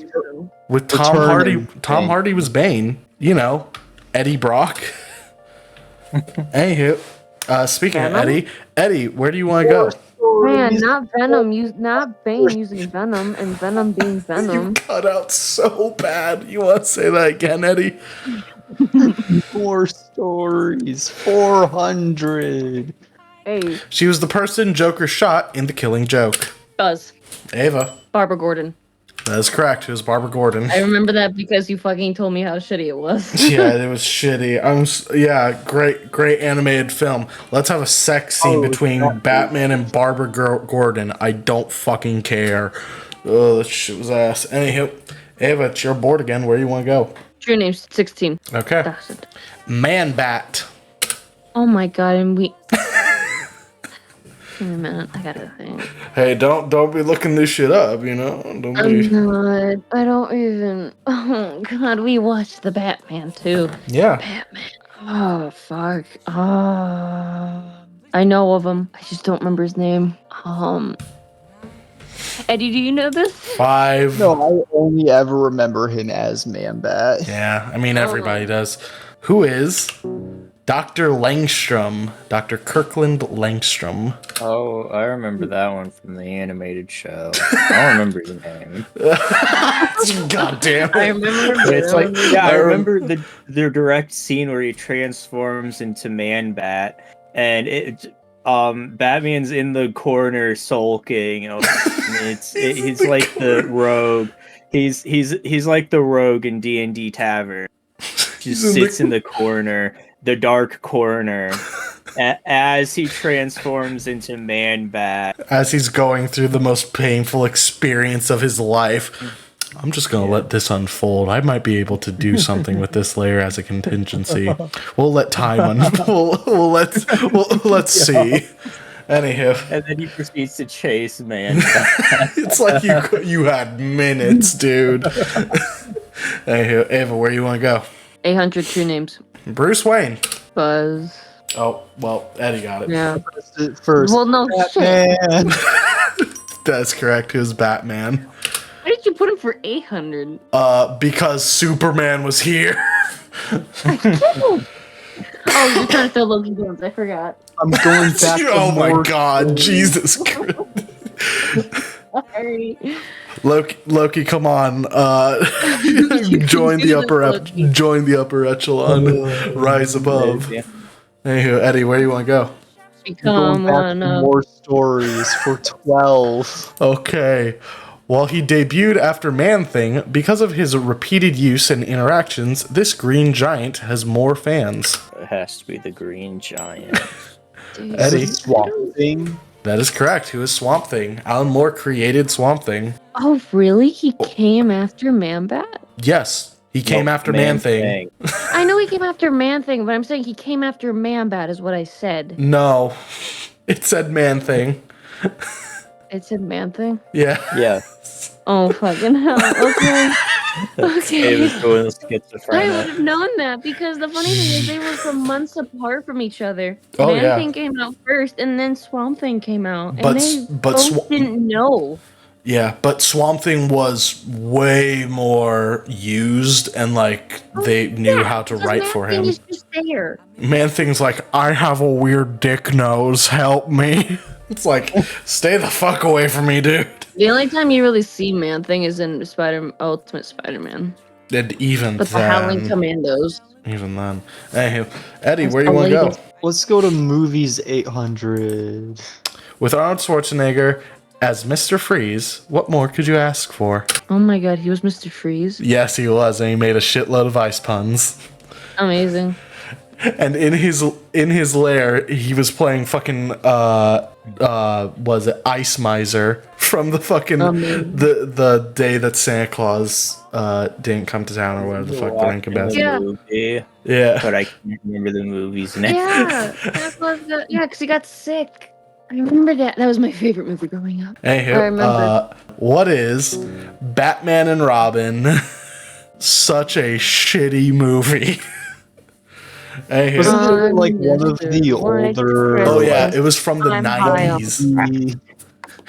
With Tom Hardy. Tom Hardy was Bane. You know, Eddie Brock. Anywho, speaking of Eddie, where do you want to go? Man, not Venom. Not Bane using Venom, and Venom being Venom. You cut out so bad. You want to say that again, Eddie? 4 stories. 400. Hey. She was the person Joker shot in The Killing Joke. Buzz. Ava. Barbara Gordon. That is correct. It was Barbara Gordon. I remember that because you fucking told me how shitty it was. Yeah, it was shitty. Great animated film. Let's have a sex scene between Batman and Barbara Gordon. I don't fucking care. Oh, that shit was ass. Anywho, Ava, it's your board again. Where do you want to go? True name's 16. Okay. Man Bat. Oh my god, and we... Wait a minute, I gotta think. Hey, don't be looking this shit up, you know? I'm not. I don't even... Oh god, we watched the Batman too. Yeah. Batman. Oh, fuck. I know of him. I just don't remember his name. Eddie, do you know this? 5. No, I only ever remember him as Man-Bat. Yeah, I mean, everybody does. Who is Dr. Langstrom? Dr. Kirkland Langstrom. Oh, I remember that one from the animated show. I don't remember his name. God damn it. I remember But it's like, yeah, I remember the direct scene where he transforms into Man-Bat, and Batman's in the corner sulking. You know, he's like the rogue. He's like the rogue in D&D Tavern. Just sits in the corner, the dark corner, as he transforms into Man-Bat. As he's going through the most painful experience of his life. I'm just gonna let this unfold. I might be able to do something with this layer as a contingency. We'll let time let's see. Anywho, And then he proceeds to chase man. it's like you had minutes, dude. Anywho, Ava, where you want to go? 800 true names. Bruce Wayne. Buzz. Oh well, Eddie got it. Yeah. First, Well, no shit. Batman. That's correct. It was Batman. Why did you put him for 800? Because Superman was here. Oh, you're trying to throw Loki Jones. I forgot. I'm going back. Oh to my more God, stories. Jesus Christ. Sorry. Loki, come on. Join the upper echelon. Rise above. Yeah. Anywho, Eddie, where do you want to go? I'm Become going back one to of. more stories for 12. Okay. While he debuted after Man-Thing, because of his repeated use and interactions, this green giant has more fans. It has to be the Green Giant. Eddie. Swamp Thing. That is correct. He was Swamp Thing. Alan Moore created Swamp Thing. Oh, really? He came after Man-Bat? Yes. He came Nope, after Man-Thing. I know he came after Man-Thing, but I'm saying he came after Man-Bat is what I said. No. It said Man-Thing. It said Man-Thing? Yeah. Yeah. Oh, fucking hell. Okay. Okay. It was going I would schizophrenic. have known that because the funny thing is they were from months apart from each other. Oh, Man yeah. Thing came out first, and then Swamp Thing came out, and But they Swa- both didn't know. Yeah, but Swamp Thing was way more used and like they knew how to Because write Man for Thing him. is just there. Man-Thing's like, I have a weird dick nose, help me. It's like, stay the fuck away from me, dude. The only time you really see Man Thing is in Ultimate Spider-Man. And even But the Howling then, Commandos. even then. Anywho, Eddie, That's where do you the want to go? latest. Let's go to movies 800. With Arnold Schwarzenegger as Mr. Freeze, what more could you ask for? Oh my god, he was Mr. Freeze. Yes, he was, and he made a shitload of ice puns. Amazing. And in his lair, he was playing fucking was it Ice Miser from the fucking the day that Santa Claus didn't come to town or whatever the fuck the Rankin Bass. Yeah. Movie, Yeah. but I can't remember the movie's name. Yeah, because he got sick. I remember that. That was my favorite movie growing up. I Anywho, remember. what is Batman and Robin? Such a shitty movie. Anywho. Wasn't it like one of the older? Oh yeah, it was from the I'm high on 90s.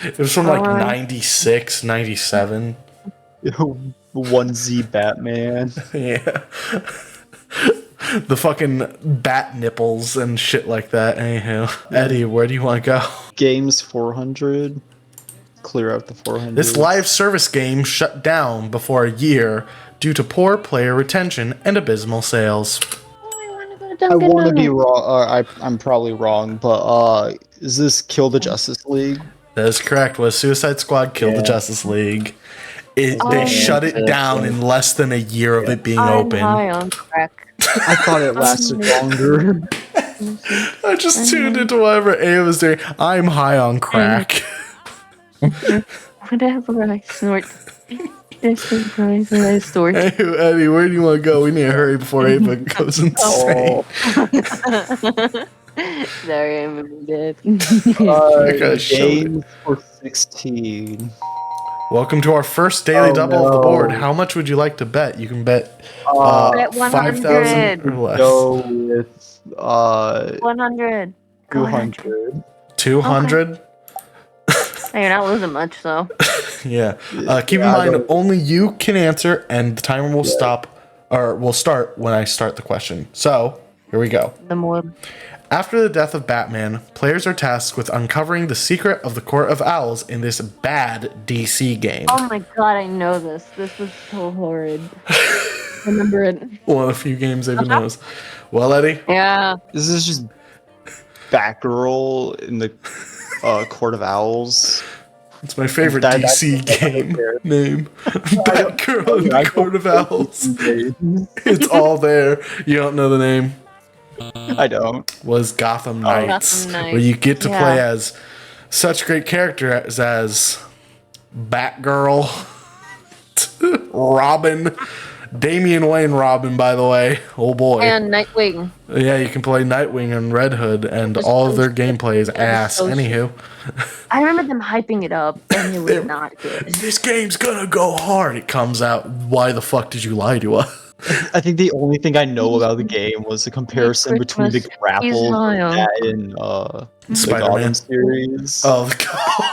It was from like 96, 97. Onesie Batman. Yeah. The fucking bat nipples and shit like that. Anywho, Eddie, where do you want to go? Games 400. Clear out the 400. This live service game shut down before a year due to poor player retention and abysmal sales. I want to be wrong. I'm probably wrong, but is this Kill the Justice League? That is correct. Was Suicide Squad Kill the Justice League? They shut it down in less than a year of it being open. High on crack. I thought it lasted longer. I just tuned into whatever A was doing. I'm high on crack. Whatever I snort. This is nice and I snort. Hey, Eddie, where do you want to go? We need to hurry before Ava goes insane. Sorry, I'm dead. Games for 16. Welcome to our first daily double of the board. no. How much would you like to bet? You can bet Bet 5,000 or less. Go with 100. Go ahead. 200. 200? Hey, you're not losing much, though. Yeah. Keep in mind, only you can answer, and the timer will stop, or will start when I start the question. So, here we go. The more. After the death of Batman, players are tasked with uncovering the secret of the Court of Owls in this bad DC game. Oh my god, I know this. This was so horrid. Remember it. One of the few games Ava knows. Well, Eddie? Yeah. This is just Batgirl in the Court of Owls. It's my favorite That- DC game name. Batgirl in the Court of Owls. It's all there. You don't know the name? I don't. Was Gotham Knights, Gotham Knights. where you get to Yeah. play as such great characters as Batgirl, Robin. Damian Wayne Robin, by the way. Oh boy. And Nightwing. Yeah, you can play Nightwing and Red Hood, and all of their gameplay is ass. Anywho. I remember them hyping it up, and it was not good. This game's gonna go hard. It comes out. Why the fuck did you lie to us? I think the only thing I know about the game was the comparison between the grapple that in the Spider-Man Gotham series. Oh,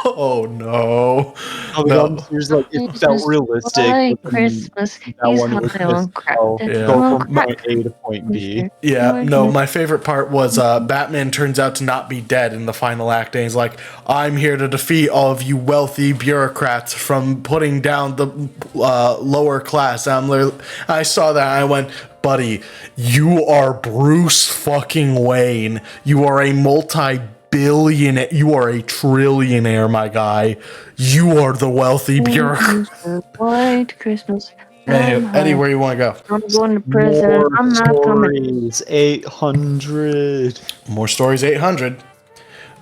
oh no. The Gotham series, like, it felt realistic. Why but then Christmas? that He's one was high on just crack. go Yeah. from point A to point B. Yeah, no, my favorite part was Batman turns out to not be dead in the final act, and he's like, I'm here to defeat all of you wealthy bureaucrats from putting down the lower class. I saw that, and I went, buddy, you are Bruce fucking Wayne. You are a multi-billionaire. You are a trillionaire, my guy. You are the wealthy bureaucrat. White Christmas. Hey, Eddie, where you want to go? I'm going to prison. I'm not coming. Stories, 800. More Stories 800.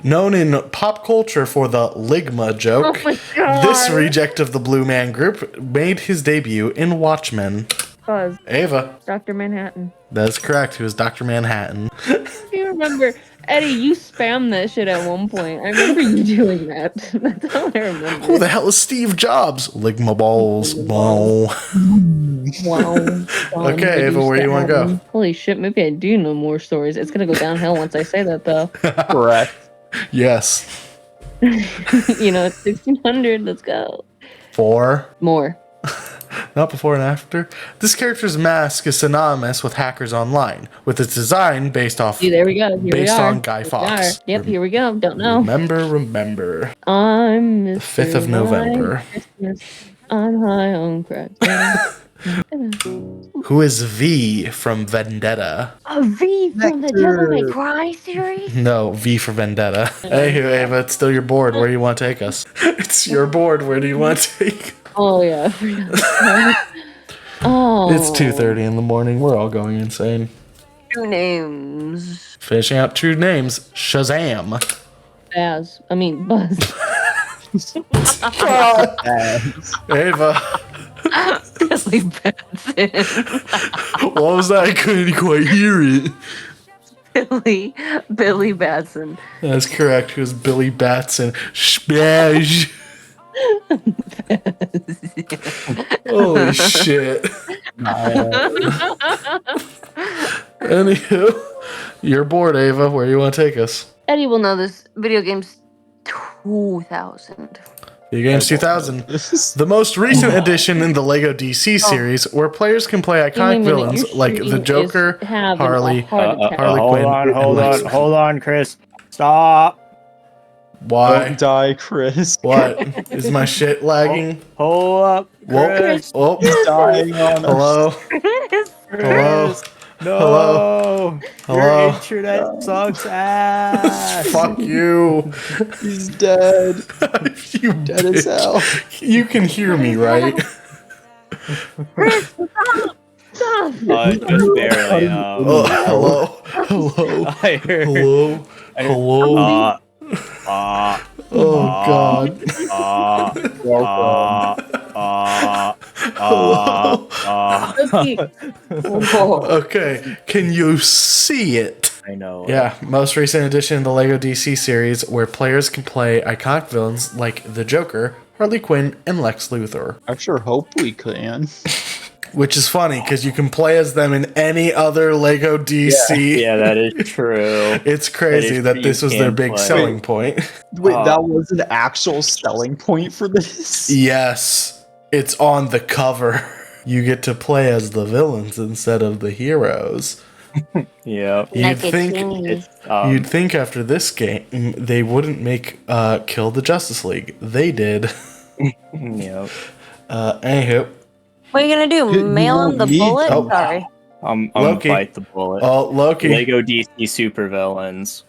Known in pop culture for the Ligma joke, Oh my God. this reject of the Blue Man Group made his debut in Watchmen. Buzz. Ava. Dr. Manhattan. That's correct. He was Dr. Manhattan. You remember, Eddie, you spammed that shit at one point. I remember you doing that. That's all I remember. Who the hell is Steve Jobs? Ligma balls. Wow. Wow. Okay, Ava, where you want to go? Holy shit, maybe I do know more stories. It's gonna go downhill once I say that, though. Correct. Yes. You know, it's 1600. Let's go. 4. More. Not before and after. This character's mask is synonymous with hackers online, with its design based off. See, there we go. Here Based we are. on Guy Here we Fawkes. are. Yep, here we go. Don't know. Remember. I'm Mr. 5th of November. White Christmas. I'm high on crack. Who is V from Vendetta? A V from the Devil May Cry series? No, V for Vendetta. Hey, Ava, it's still your board. Where do you want to take us? It's your board. Where do you want to take? Oh, yeah. I forgot. Oh. It's 2:30 in the morning. We're all going insane. 2 names. Finishing out 2 names. Shazam. Buzz. Ava. Billy Batson. What was that? I couldn't quite hear it. Billy Batson. That's correct. It was Billy Batson. Shbash. Holy shit. Anywho, you're bored, Ava. Where do you want to take us? Eddie will know this. Video games 2000. Video Games 2000. The most recent addition in the LEGO DC series, where players can play iconic villains like the Joker, Harley, Harley Quinn. Hold on, Chris. Stop. Why? Don't die, Chris. What? Is my shit lagging? Hold up, Chris. Whoa. He's dying on us. Hello? No. Hello? Your Hello? internet sucks ass. Fuck you. He's dead. You Dead as bitch. hell. You can hear me, right? Just barely. Oh, hello? I heard. Hello? Hello? Oh, God. Okay, can you see it? I know. Yeah, most recent addition in the LEGO DC series, where players can play iconic villains like the Joker, Harley Quinn, and Lex Luthor. I sure hope we can. Which is funny, because you can play as them in any other LEGO DC. Yeah, that is true. It's crazy that this was their big selling point. Wait, that was an actual selling point for this? Yes, it's on the cover. You get to play as the villains instead of the heroes. Yeah. You'd think after this game they wouldn't make Kill the Justice League. They did. Yep. Anywho. What are you gonna do? Mail him the bullet? Oh. Sorry. I'm Loki. gonna bite the bullet. Oh, Loki. Lego DC supervillains.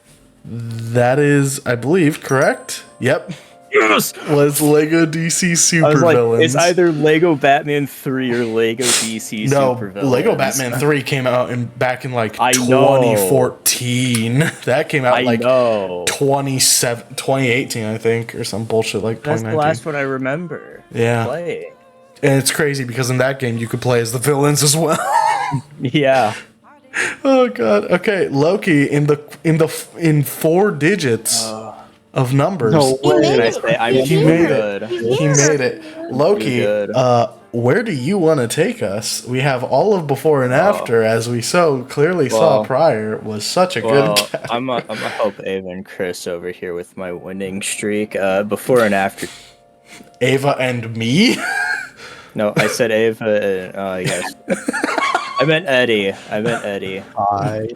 That is, I believe, correct. Yep. Yes. Was Lego DC I was like, supervillains. it's either Lego Batman 3 or Lego DC No, supervillains. Lego Batman 3 came out back in like I know. 2014. That came out I like know. 2018, I think, or some bullshit like That's 2019. the last one I remember Yeah. playing. And it's crazy because in that game you could play as the villains as well. Yeah. Oh god. Okay, Loki in 4 digits of numbers. No He way. made Can I it. say I'm He's He too made here. good? it. He's He here. made it. Loki, good. where do you want to take us? We have all of before and after, as we so clearly saw Well- prior, was such a Well, good cat. I'm gonna help Ava and Chris over here with my winning streak. Before and after. Ava and me? No, I said Ava. Yes. I meant Eddie. Hi.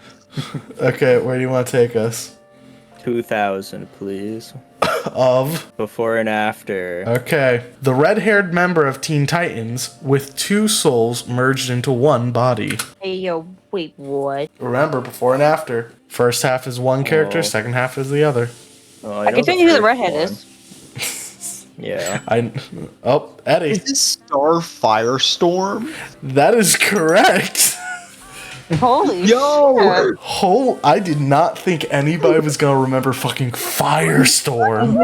Okay, where do you want to take us? 2000, please. Of. Before and after. Okay. The red-haired member of Teen Titans with 2 souls merged into one body. Hey, yo, wait, what? Remember, before and after. First half is one character, Oh. second half is the other. Oh, I know can tell you who the first redhead one. is. Yeah. Eddie. Is this Star Firestorm? That is correct. Holy Yo! shit. I did not think anybody was gonna remember fucking Firestorm.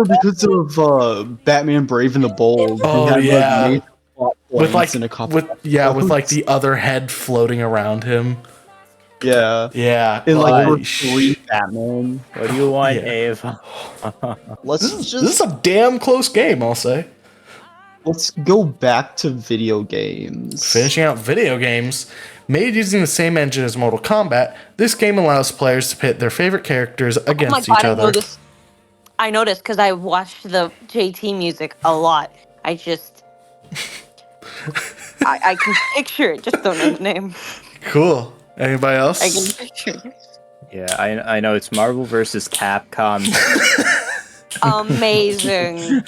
Because of Batman Brave and the Bold. Oh, He had, yeah. major plot With points like, in a couple with episodes. like the other head floating around him. Yeah. Yeah. In like holy three Batman. What do you want, Yeah. Ava? Let's This just is a damn close game, I'll say. let's go back to video games. Finishing out video games. Made using the same engine as Mortal Kombat, this game allows players to pit their favorite characters Oh my against god, each I know other. this. I know this because I watched the JT music a lot. I just. I can picture it, just don't know the name. Cool. Anybody else? I can picture it. Yeah, I know it's Marvel versus Capcom. Amazing.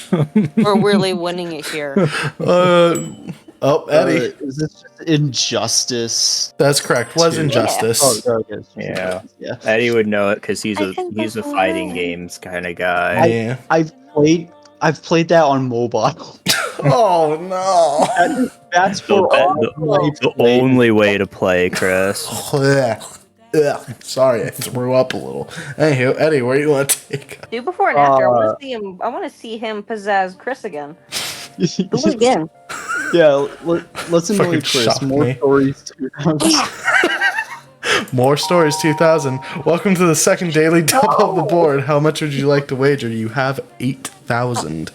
We're really winning it here. Eddie. Is this just Injustice? That's correct. Was Yeah. Injustice. Oh, there it is. Yeah. Yeah. Eddie would know it because he's I a think he's a that's fighting right. games kind of guy. Yeah. I've played that on mobile. Oh no. That's The, for all the- my the play. only way to play, Chris. Ugh. Sorry, I threw up a little. Anywho, Eddie, where do you want to take us? Do before and after. I want to see him. I want to see him pizzazz Chris again. Do it again. Yeah, let's Fucking annoy Chris. shock More me. stories. More Stories 2000. Welcome to the second daily double of the board. How much would you like to wager? You have 8,000.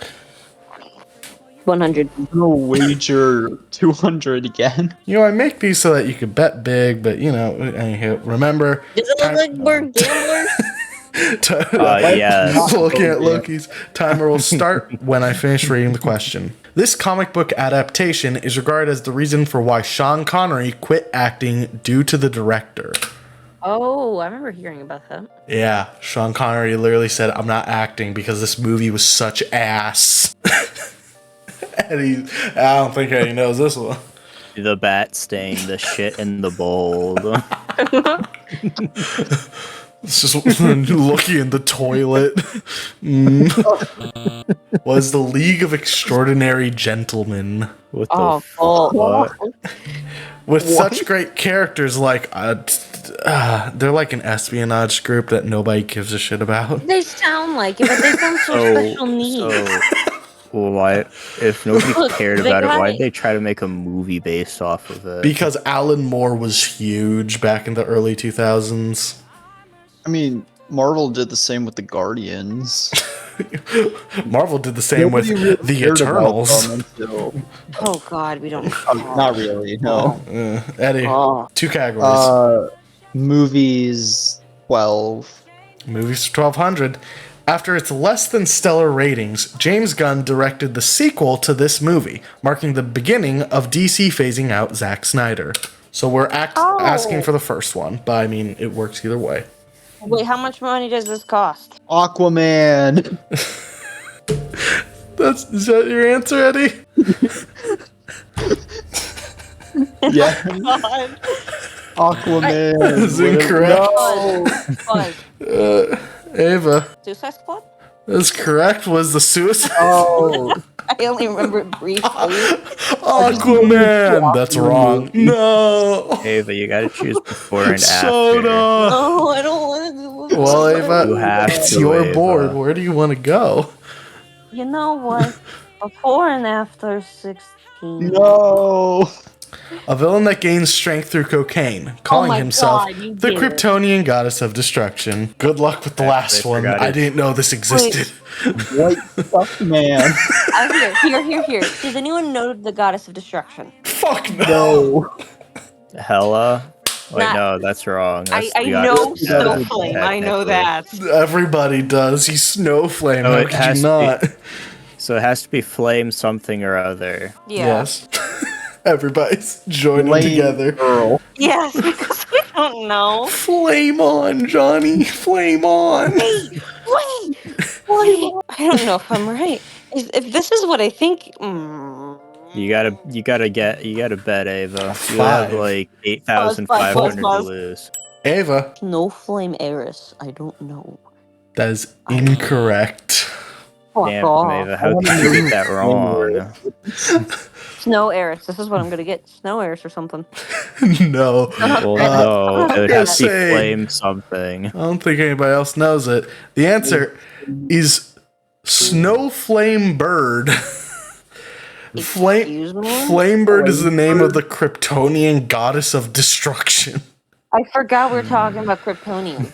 100. I'm gonna wager 200 again. You know, I make these so that you could bet big, but you know, anywho, remember. Does it look like we're gamblers? Yes. Looking at Loki's timer will start when I finish reading the question. This comic book adaptation is regarded as the reason for why Sean Connery quit acting due to the director. Oh, I remember hearing about that. Yeah, Sean Connery literally said, "I'm not acting because this movie was such ass." Eddie, I don't think Eddie knows this one. The bat stain, the shit in the bowl. It's just Loki in the toilet. Was the League of Extraordinary Gentlemen. What Oh, the fuck? With such great characters like, they're like an espionage group that nobody gives a shit about. They sound like it, but they sound so special needs. Well, why? If nobody Look, cared they about it, got why'd it. they try to make a movie based off of it? Because Alan Moore was huge back in the early 2000s. I mean, Marvel did the same with the Guardians. Marvel did the same with Nobody really the cared about Eternals. them until- Oh God, we don't. Not really, no. Eddie, Oh. 2 categories. Movies 12. Movies for 1200. After its less than stellar ratings, James Gunn directed the sequel to this movie, marking the beginning of DC phasing out Zack Snyder. So we're asking for the first one, but I mean, it works either way. Wait, how much money does this cost? Aquaman. Is that your answer, Eddie? Yeah. God. Aquaman. That is incorrect. Buzz. Ava, Suicide Squad? that's correct. Was the Suicide Oh. I only remember it briefly. Aquaman? That's wrong. No. Ava, you gotta choose before and after. Soda. Oh, I don't want to do it. Well, You Ava, have it's to, your Ava. board. Where do you want to go? You know what? before and after 16. No. A villain that gains strength through cocaine, calling my himself God, you the did it. Kryptonian goddess of destruction. Good luck with the last one. forgot I it. didn't know this existed. White stuff, man. Here. Does anyone know the goddess of destruction? Fuck no. No. Hella. Wait, Not- no, that's wrong. That's I the know goddess of death, Snowflame. I know technically. that. Everybody does. He's Snowflame. Oh, How it could you has to be- not? So it has to be flame something or other. Yeah. Yes. Everybody's joining Lame together. girl. Yes, because we don't know. Flame on, Johnny. Flame on. Wait. I don't know if I'm right. If this is what I think, You gotta bet, Ava. You Five. have like 8,500 to Pause. lose. Ava, Snowflame heiress. I don't know. that is incorrect. Fuck Damn, off. Ava, how could you get that wrong? Snow heiress. This is what I'm gonna get. Snow heiress or something. No. Well, no, it would have to be flame something. I don't think anybody else knows it. The answer is Snowflame Bird. Excuse me? Flamebird is the name of the Kryptonian goddess of destruction. I forgot we were talking about Kryptonian.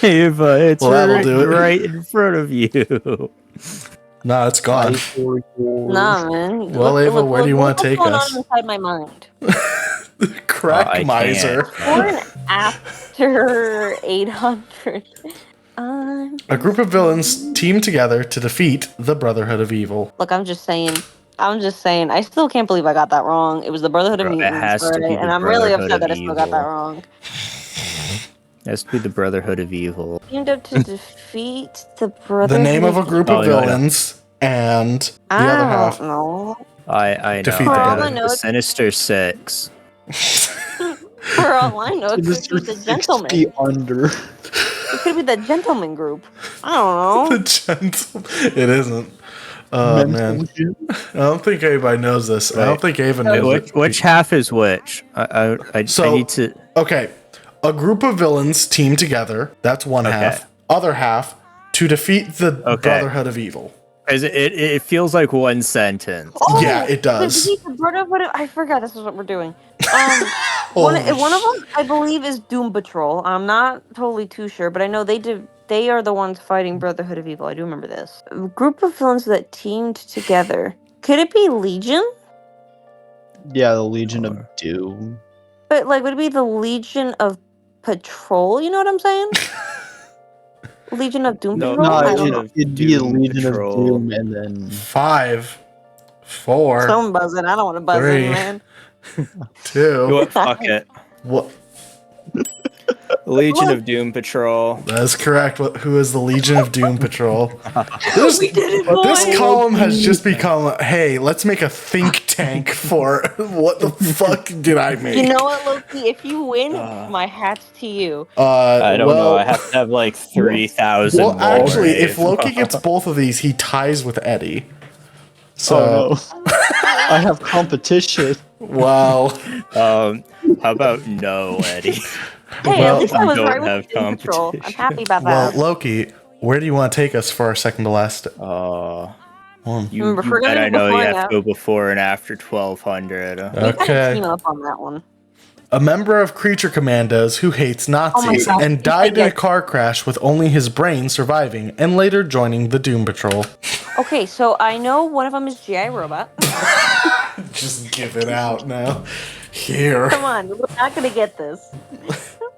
Ava, it's Well, that'll do it. right in front of you. Nah, it's gone. Nah, man. Well, Ava, where do you want to take what's us? going on inside my mind? Crack I miser. Before and after 800. A group of villains team together to defeat the Brotherhood of Evil. Look, I'm just saying. I still can't believe I got that wrong. It was the Brotherhood of Bro, it Mutants, has to be right? the And I'm really Brotherhood upset of that I still got that Evil. wrong. It has to be the Brotherhood of Evil. Teamed up to defeat the Brotherhood. The name of a group Oh, of no, no. villains and the I other don't half. know. I know. Defeat For all the I know, The it's, Sinister Six. for all I know, it This could be is the 6 gentleman. feet under. It could be the gentleman group. I don't know. The gentle. It isn't. Oh, man. Mental gym. I don't think anybody knows this. I don't think Ava knows it. Which half is which? I So- need to. Okay. A group of villains team together. That's one Okay. half. Other half to defeat the Okay. Brotherhood of Evil. 'Cause it feels like one sentence. Yeah, it does. The Brotherhood of, I forgot this is what we're doing. Oh, One of them, I believe, is Doom Patrol. I'm not totally too sure, but I know they are the ones fighting Brotherhood of Evil. I do remember this. A group of villains that teamed together. Could it be Legion? Yeah, the Legion of Doom. But like, would it be the Legion of Patrol? You know what I'm saying? Legion of Doom No, Patrol. No, I don't know. it'd be a Doom Legion Patrol. of Doom, and then 5, 4, Someone buzzing. I don't want to buzz 3. in, man. 2. What? Fuck it. What? Legion of Doom Patrol. That's correct. Who is the Legion of Doom Patrol? This, We did it, this boys! column has just become, hey, let's make a think tank for what the fuck did I make? You know what, Loki? If you win, my hat's to you. I don't know. well, I have to have like 3,000. Well, more, actually, if Ava. Loki gets both of these, he ties with Eddie. So, oh no, I have competition. well, how about no, Eddie? Hey, Well, at least I was don't right with have Doom Patrol. I'm competition. happy about well, that. Loki, where do you want to take us for our second to last one? You, Remember, if you we're gonna bet I do know you before have and to go before and after 1200. We gotta Okay. team up on that one. A member of Creature Commandos who hates Nazis God. and died in a Yes. car crash with only his brain surviving and later joining the Doom Patrol. Okay, so I know one of them is G.I. Robot. Just give it out now. Here. Come on, we're not gonna get this.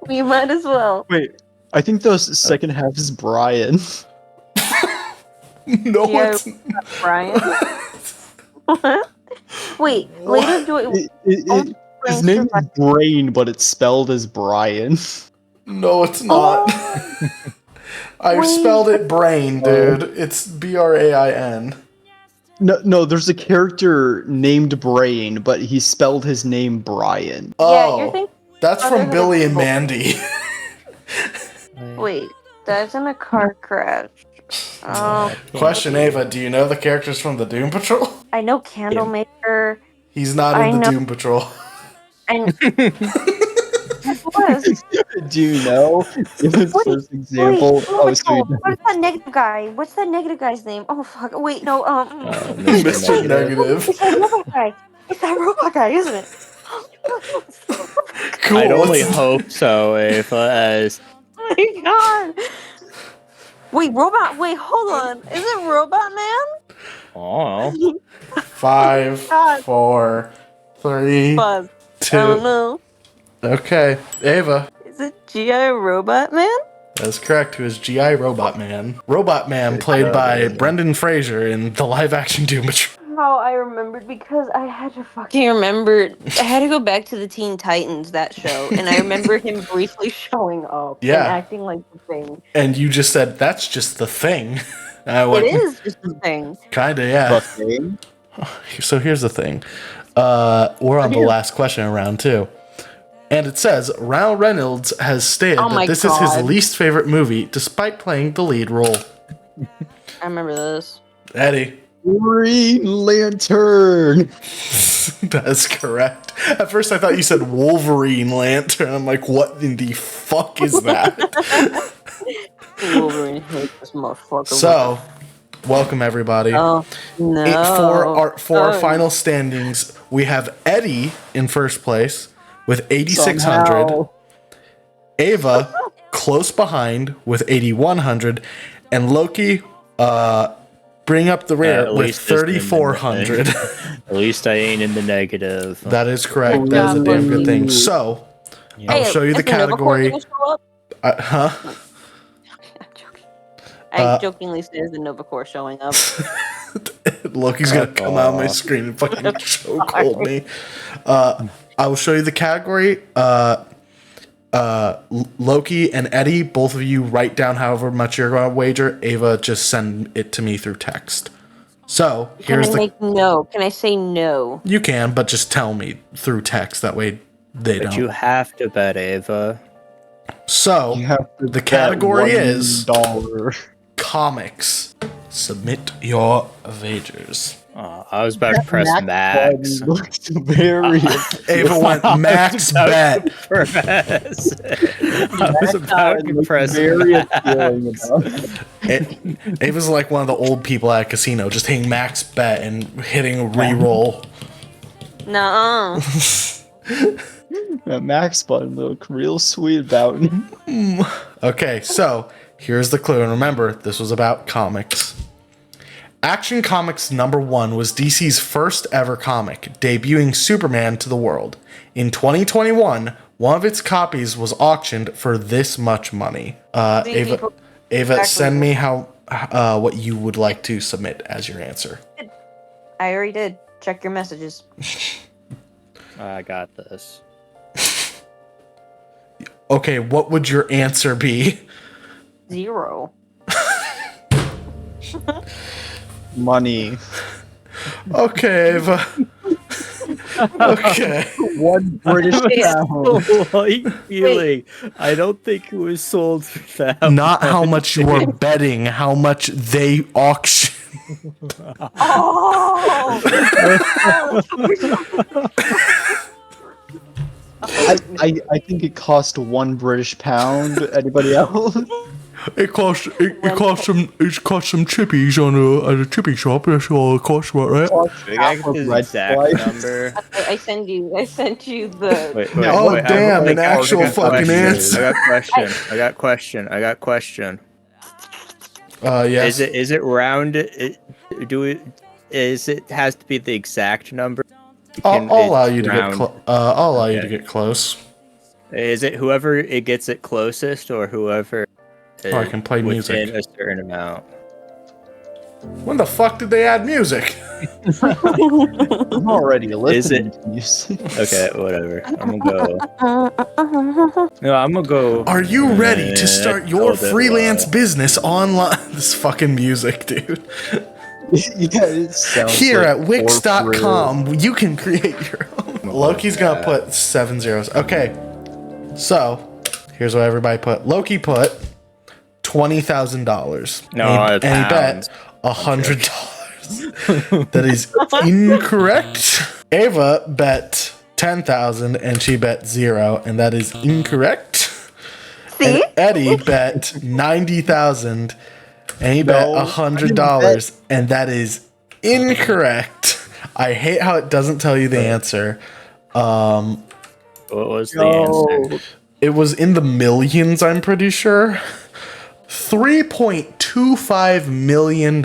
We might as well. Wait, I think the second half is Brian. No, G.I. it's Brian. What? Wait, later do it. His name is Brain, but it's spelled as Brian. no, it's not. I Wait. spelled it brain, dude. It's Brain. No, there's a character named Brain, but he spelled his name Brian. Yeah, you're thinking. That's from Brotherhood of Billy and Evil. Mandy. Wait, that's in a car crash. Oh, Question, Ava, do you know the characters from the Doom Patrol? I know Candlemaker. He's not I in the know- Doom Patrol. I was. Do you know? Give us this example. Oh, So you what's that negative guy? What's that negative guy's name? Oh fuck! Wait, no. Mr. Negative. It's that robot guy. It's that robot guy, isn't it? Cool. I'd only what's- hope so. If as Oh my god! Wait, robot. Wait, hold on. Is it Robot Man? oh, 5, God. 4, 3, Buzz. 2. I don't know. Okay, Ava. Is it G.I. Robot Man? That's correct. Who is G.I. Robot Man? Robot Man, played job, by Ava. Brendan Fraser in the live-action Doom Patrol. How I remembered because I had to fucking remember. I had to go back to the Teen Titans, that show, and I remember him briefly showing up Yeah. and acting like the thing. And you just said, that's just the thing. And I went, It is just the thing. kinda, yeah. the thing? So here's the thing. We're on the last question in round 2. And it says, Ryan Reynolds has stated Oh that my this is his God. least favorite movie, despite playing the lead role. I remember this. Eddie. Green Lantern. That is correct. At first I thought you said Wolverine Lantern. I'm like, what in the fuck is that? Wolverine hates this motherfucker. So, welcome everybody. Oh no! For our final standings, we have Eddie in first place with 8,600. Somehow. Ava close behind with 8,100, and Loki bring up the rear At with least it's in the 3,400. at least I ain't in the negative. That is correct. Oh, That is a God, damn good Loki. thing. So, I'll show you the is Nova Corps category. gonna show up? Huh? I'm joking. I jokingly says the Nova Corps showing up. Loki's gonna come out on my screen and fucking chokehold me. I will show you the category. Loki and Eddie, both of you write down however much you're going to wager. Ava, just send it to me through text. So Can here's I the. make no? Can I say no? You can, but just tell me through text. That way they But don't. you have to bet, Ava. So You have to the bet category is $1. comics. Submit your wagers. I was about to press Max. Button looks very. Ava went max bet. I was about to press very Max. appealing about it. Ava's like one of the old people at a casino, just hitting max bet and hitting re-roll. No. That Max button look real sweet about it. Okay, so here's the clue, and remember, this was about comics. Action Comics #1 was DC's first ever comic, debuting Superman to the world. In 2021, one of its copies was auctioned for this much money. Ava, send me what you would like to submit as your answer. I already did. Check your messages. I got this. Okay, what would your answer be? 0. Money. Okay, Ava. Okay. One British pound. Light feeling. I don't think it was sold for that. Not how much you are betting, how much they auction. Oh! I think it cost 1 British pound. Anybody else? It cost some chippies at a chippy shop. That's all it cost, right? I got his exact number. I sent you the. Wait, Oh, wait, damn, an I actual got fucking questions. answer. I got question. Yes. Is it round? It has to be the exact number? I'll allow you to get round. I'll allow you to get close. Is it whoever it gets it closest, or whoever? Or I can play within music. a certain amount. When the fuck did they add music? I'm already listening it- to music. Okay, whatever. I'm gonna go. No, I'm gonna go. Are you ready to start your Hold it, freelance business online? This fucking music, dude. Yeah, it sounds Here like at Wix.com, you can create your own. Loki's gonna put 7 zeros. Okay, so here's what everybody put. Loki put $20,000. No, and he bet pounds. $100. That is incorrect. Ava bet 10,000 and she bet 0, and that is incorrect. See? And Eddie bet 90,000, and he bet No, $100, and that is incorrect. I hate how it doesn't tell you the answer. What was the No. answer? It was in the millions, I'm pretty sure. $3.25 million.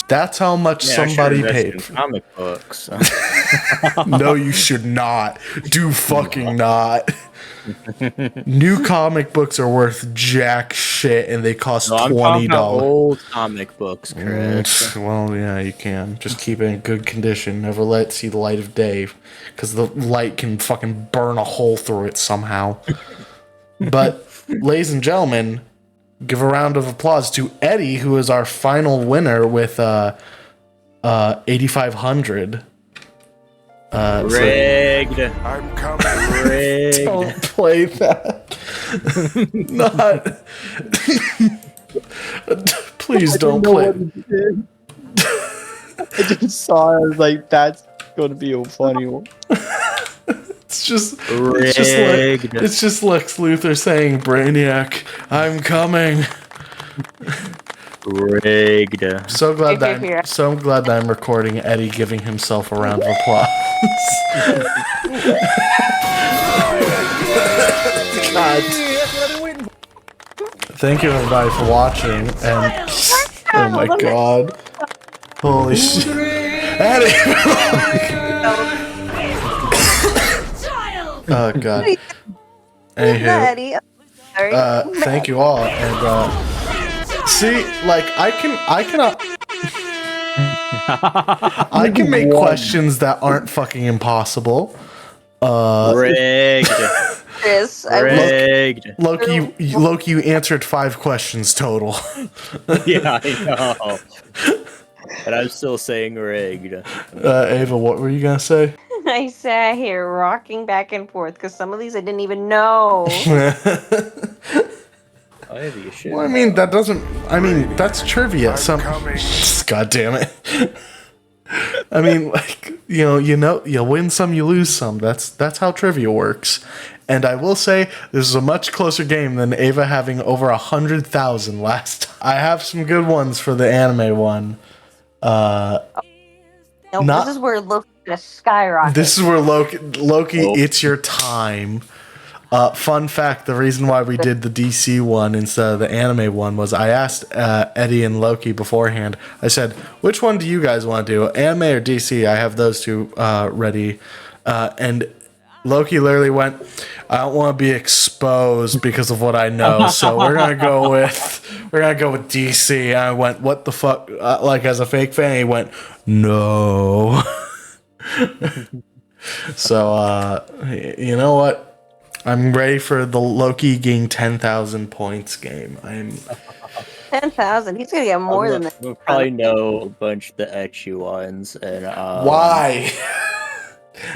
That's how much Yeah, I should somebody invest paid in for. comic books. No, you should not. Do fucking not. New comic books are worth jack shit, and they cost No, I'm talking about $20. old comic books, Chris. Well, yeah, you can. Just keep it in good condition. Never let it see the light of day, because the light can fucking burn a hole through it somehow. But, ladies and gentlemen, give a round of applause to Eddie, who is our final winner with 8,500. Rigged. I'm coming. Rigged. Don't play that. Not. Please don't play. I just saw it. I was like, that's gonna be a funny one. It's just Rigged. it's just Lex Luthor saying, "Brainiac, I'm coming." Rigged. So glad Here, here, here. so glad that I'm recording Eddie giving himself a round of applause. God. Thank you everybody for watching, and oh my god, holy shit, Eddie! Oh god. Anywho, Eddie. Sorry. thank you all, and see, like I can make questions that aren't fucking impossible. Rigged. Chris, I was Rigged. Loki, you answered 5 questions total. Yeah, I know. But I'm still saying rigged. Ava, what were you gonna say? I sat here rocking back and forth because some of these I didn't even know. Ivy, you should. Well, I mean, that doesn't. I mean, that's trivia. Some. God damn it. I mean, like you win some, you lose some. That's how trivia works. And I will say, this is a much closer game than Ava having over 100,000 last time. I have some good ones for the anime one. No, Not- this is where Loki's gonna skyrocket. This is where Loki, Oh. it's your time. Fun fact, the reason why we did the DC one instead of the anime one was I asked Eddie and Loki beforehand. I said, which one do you guys want to do, anime or DC? I have those two ready. And Loki literally went, I don't want to be exposed because of what I know, so we're gonna go with DC. And I went, what the fuck? Like, as a fake fan, he went, no. So you know what? I'm ready for the Loki getting 10,000 points game. 10,000. He's gonna get more than that. We'll probably know a bunch of the ecchi ones, and Why?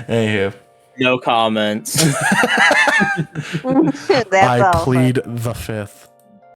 Anywho, no comments. That's I all. plead the fifth.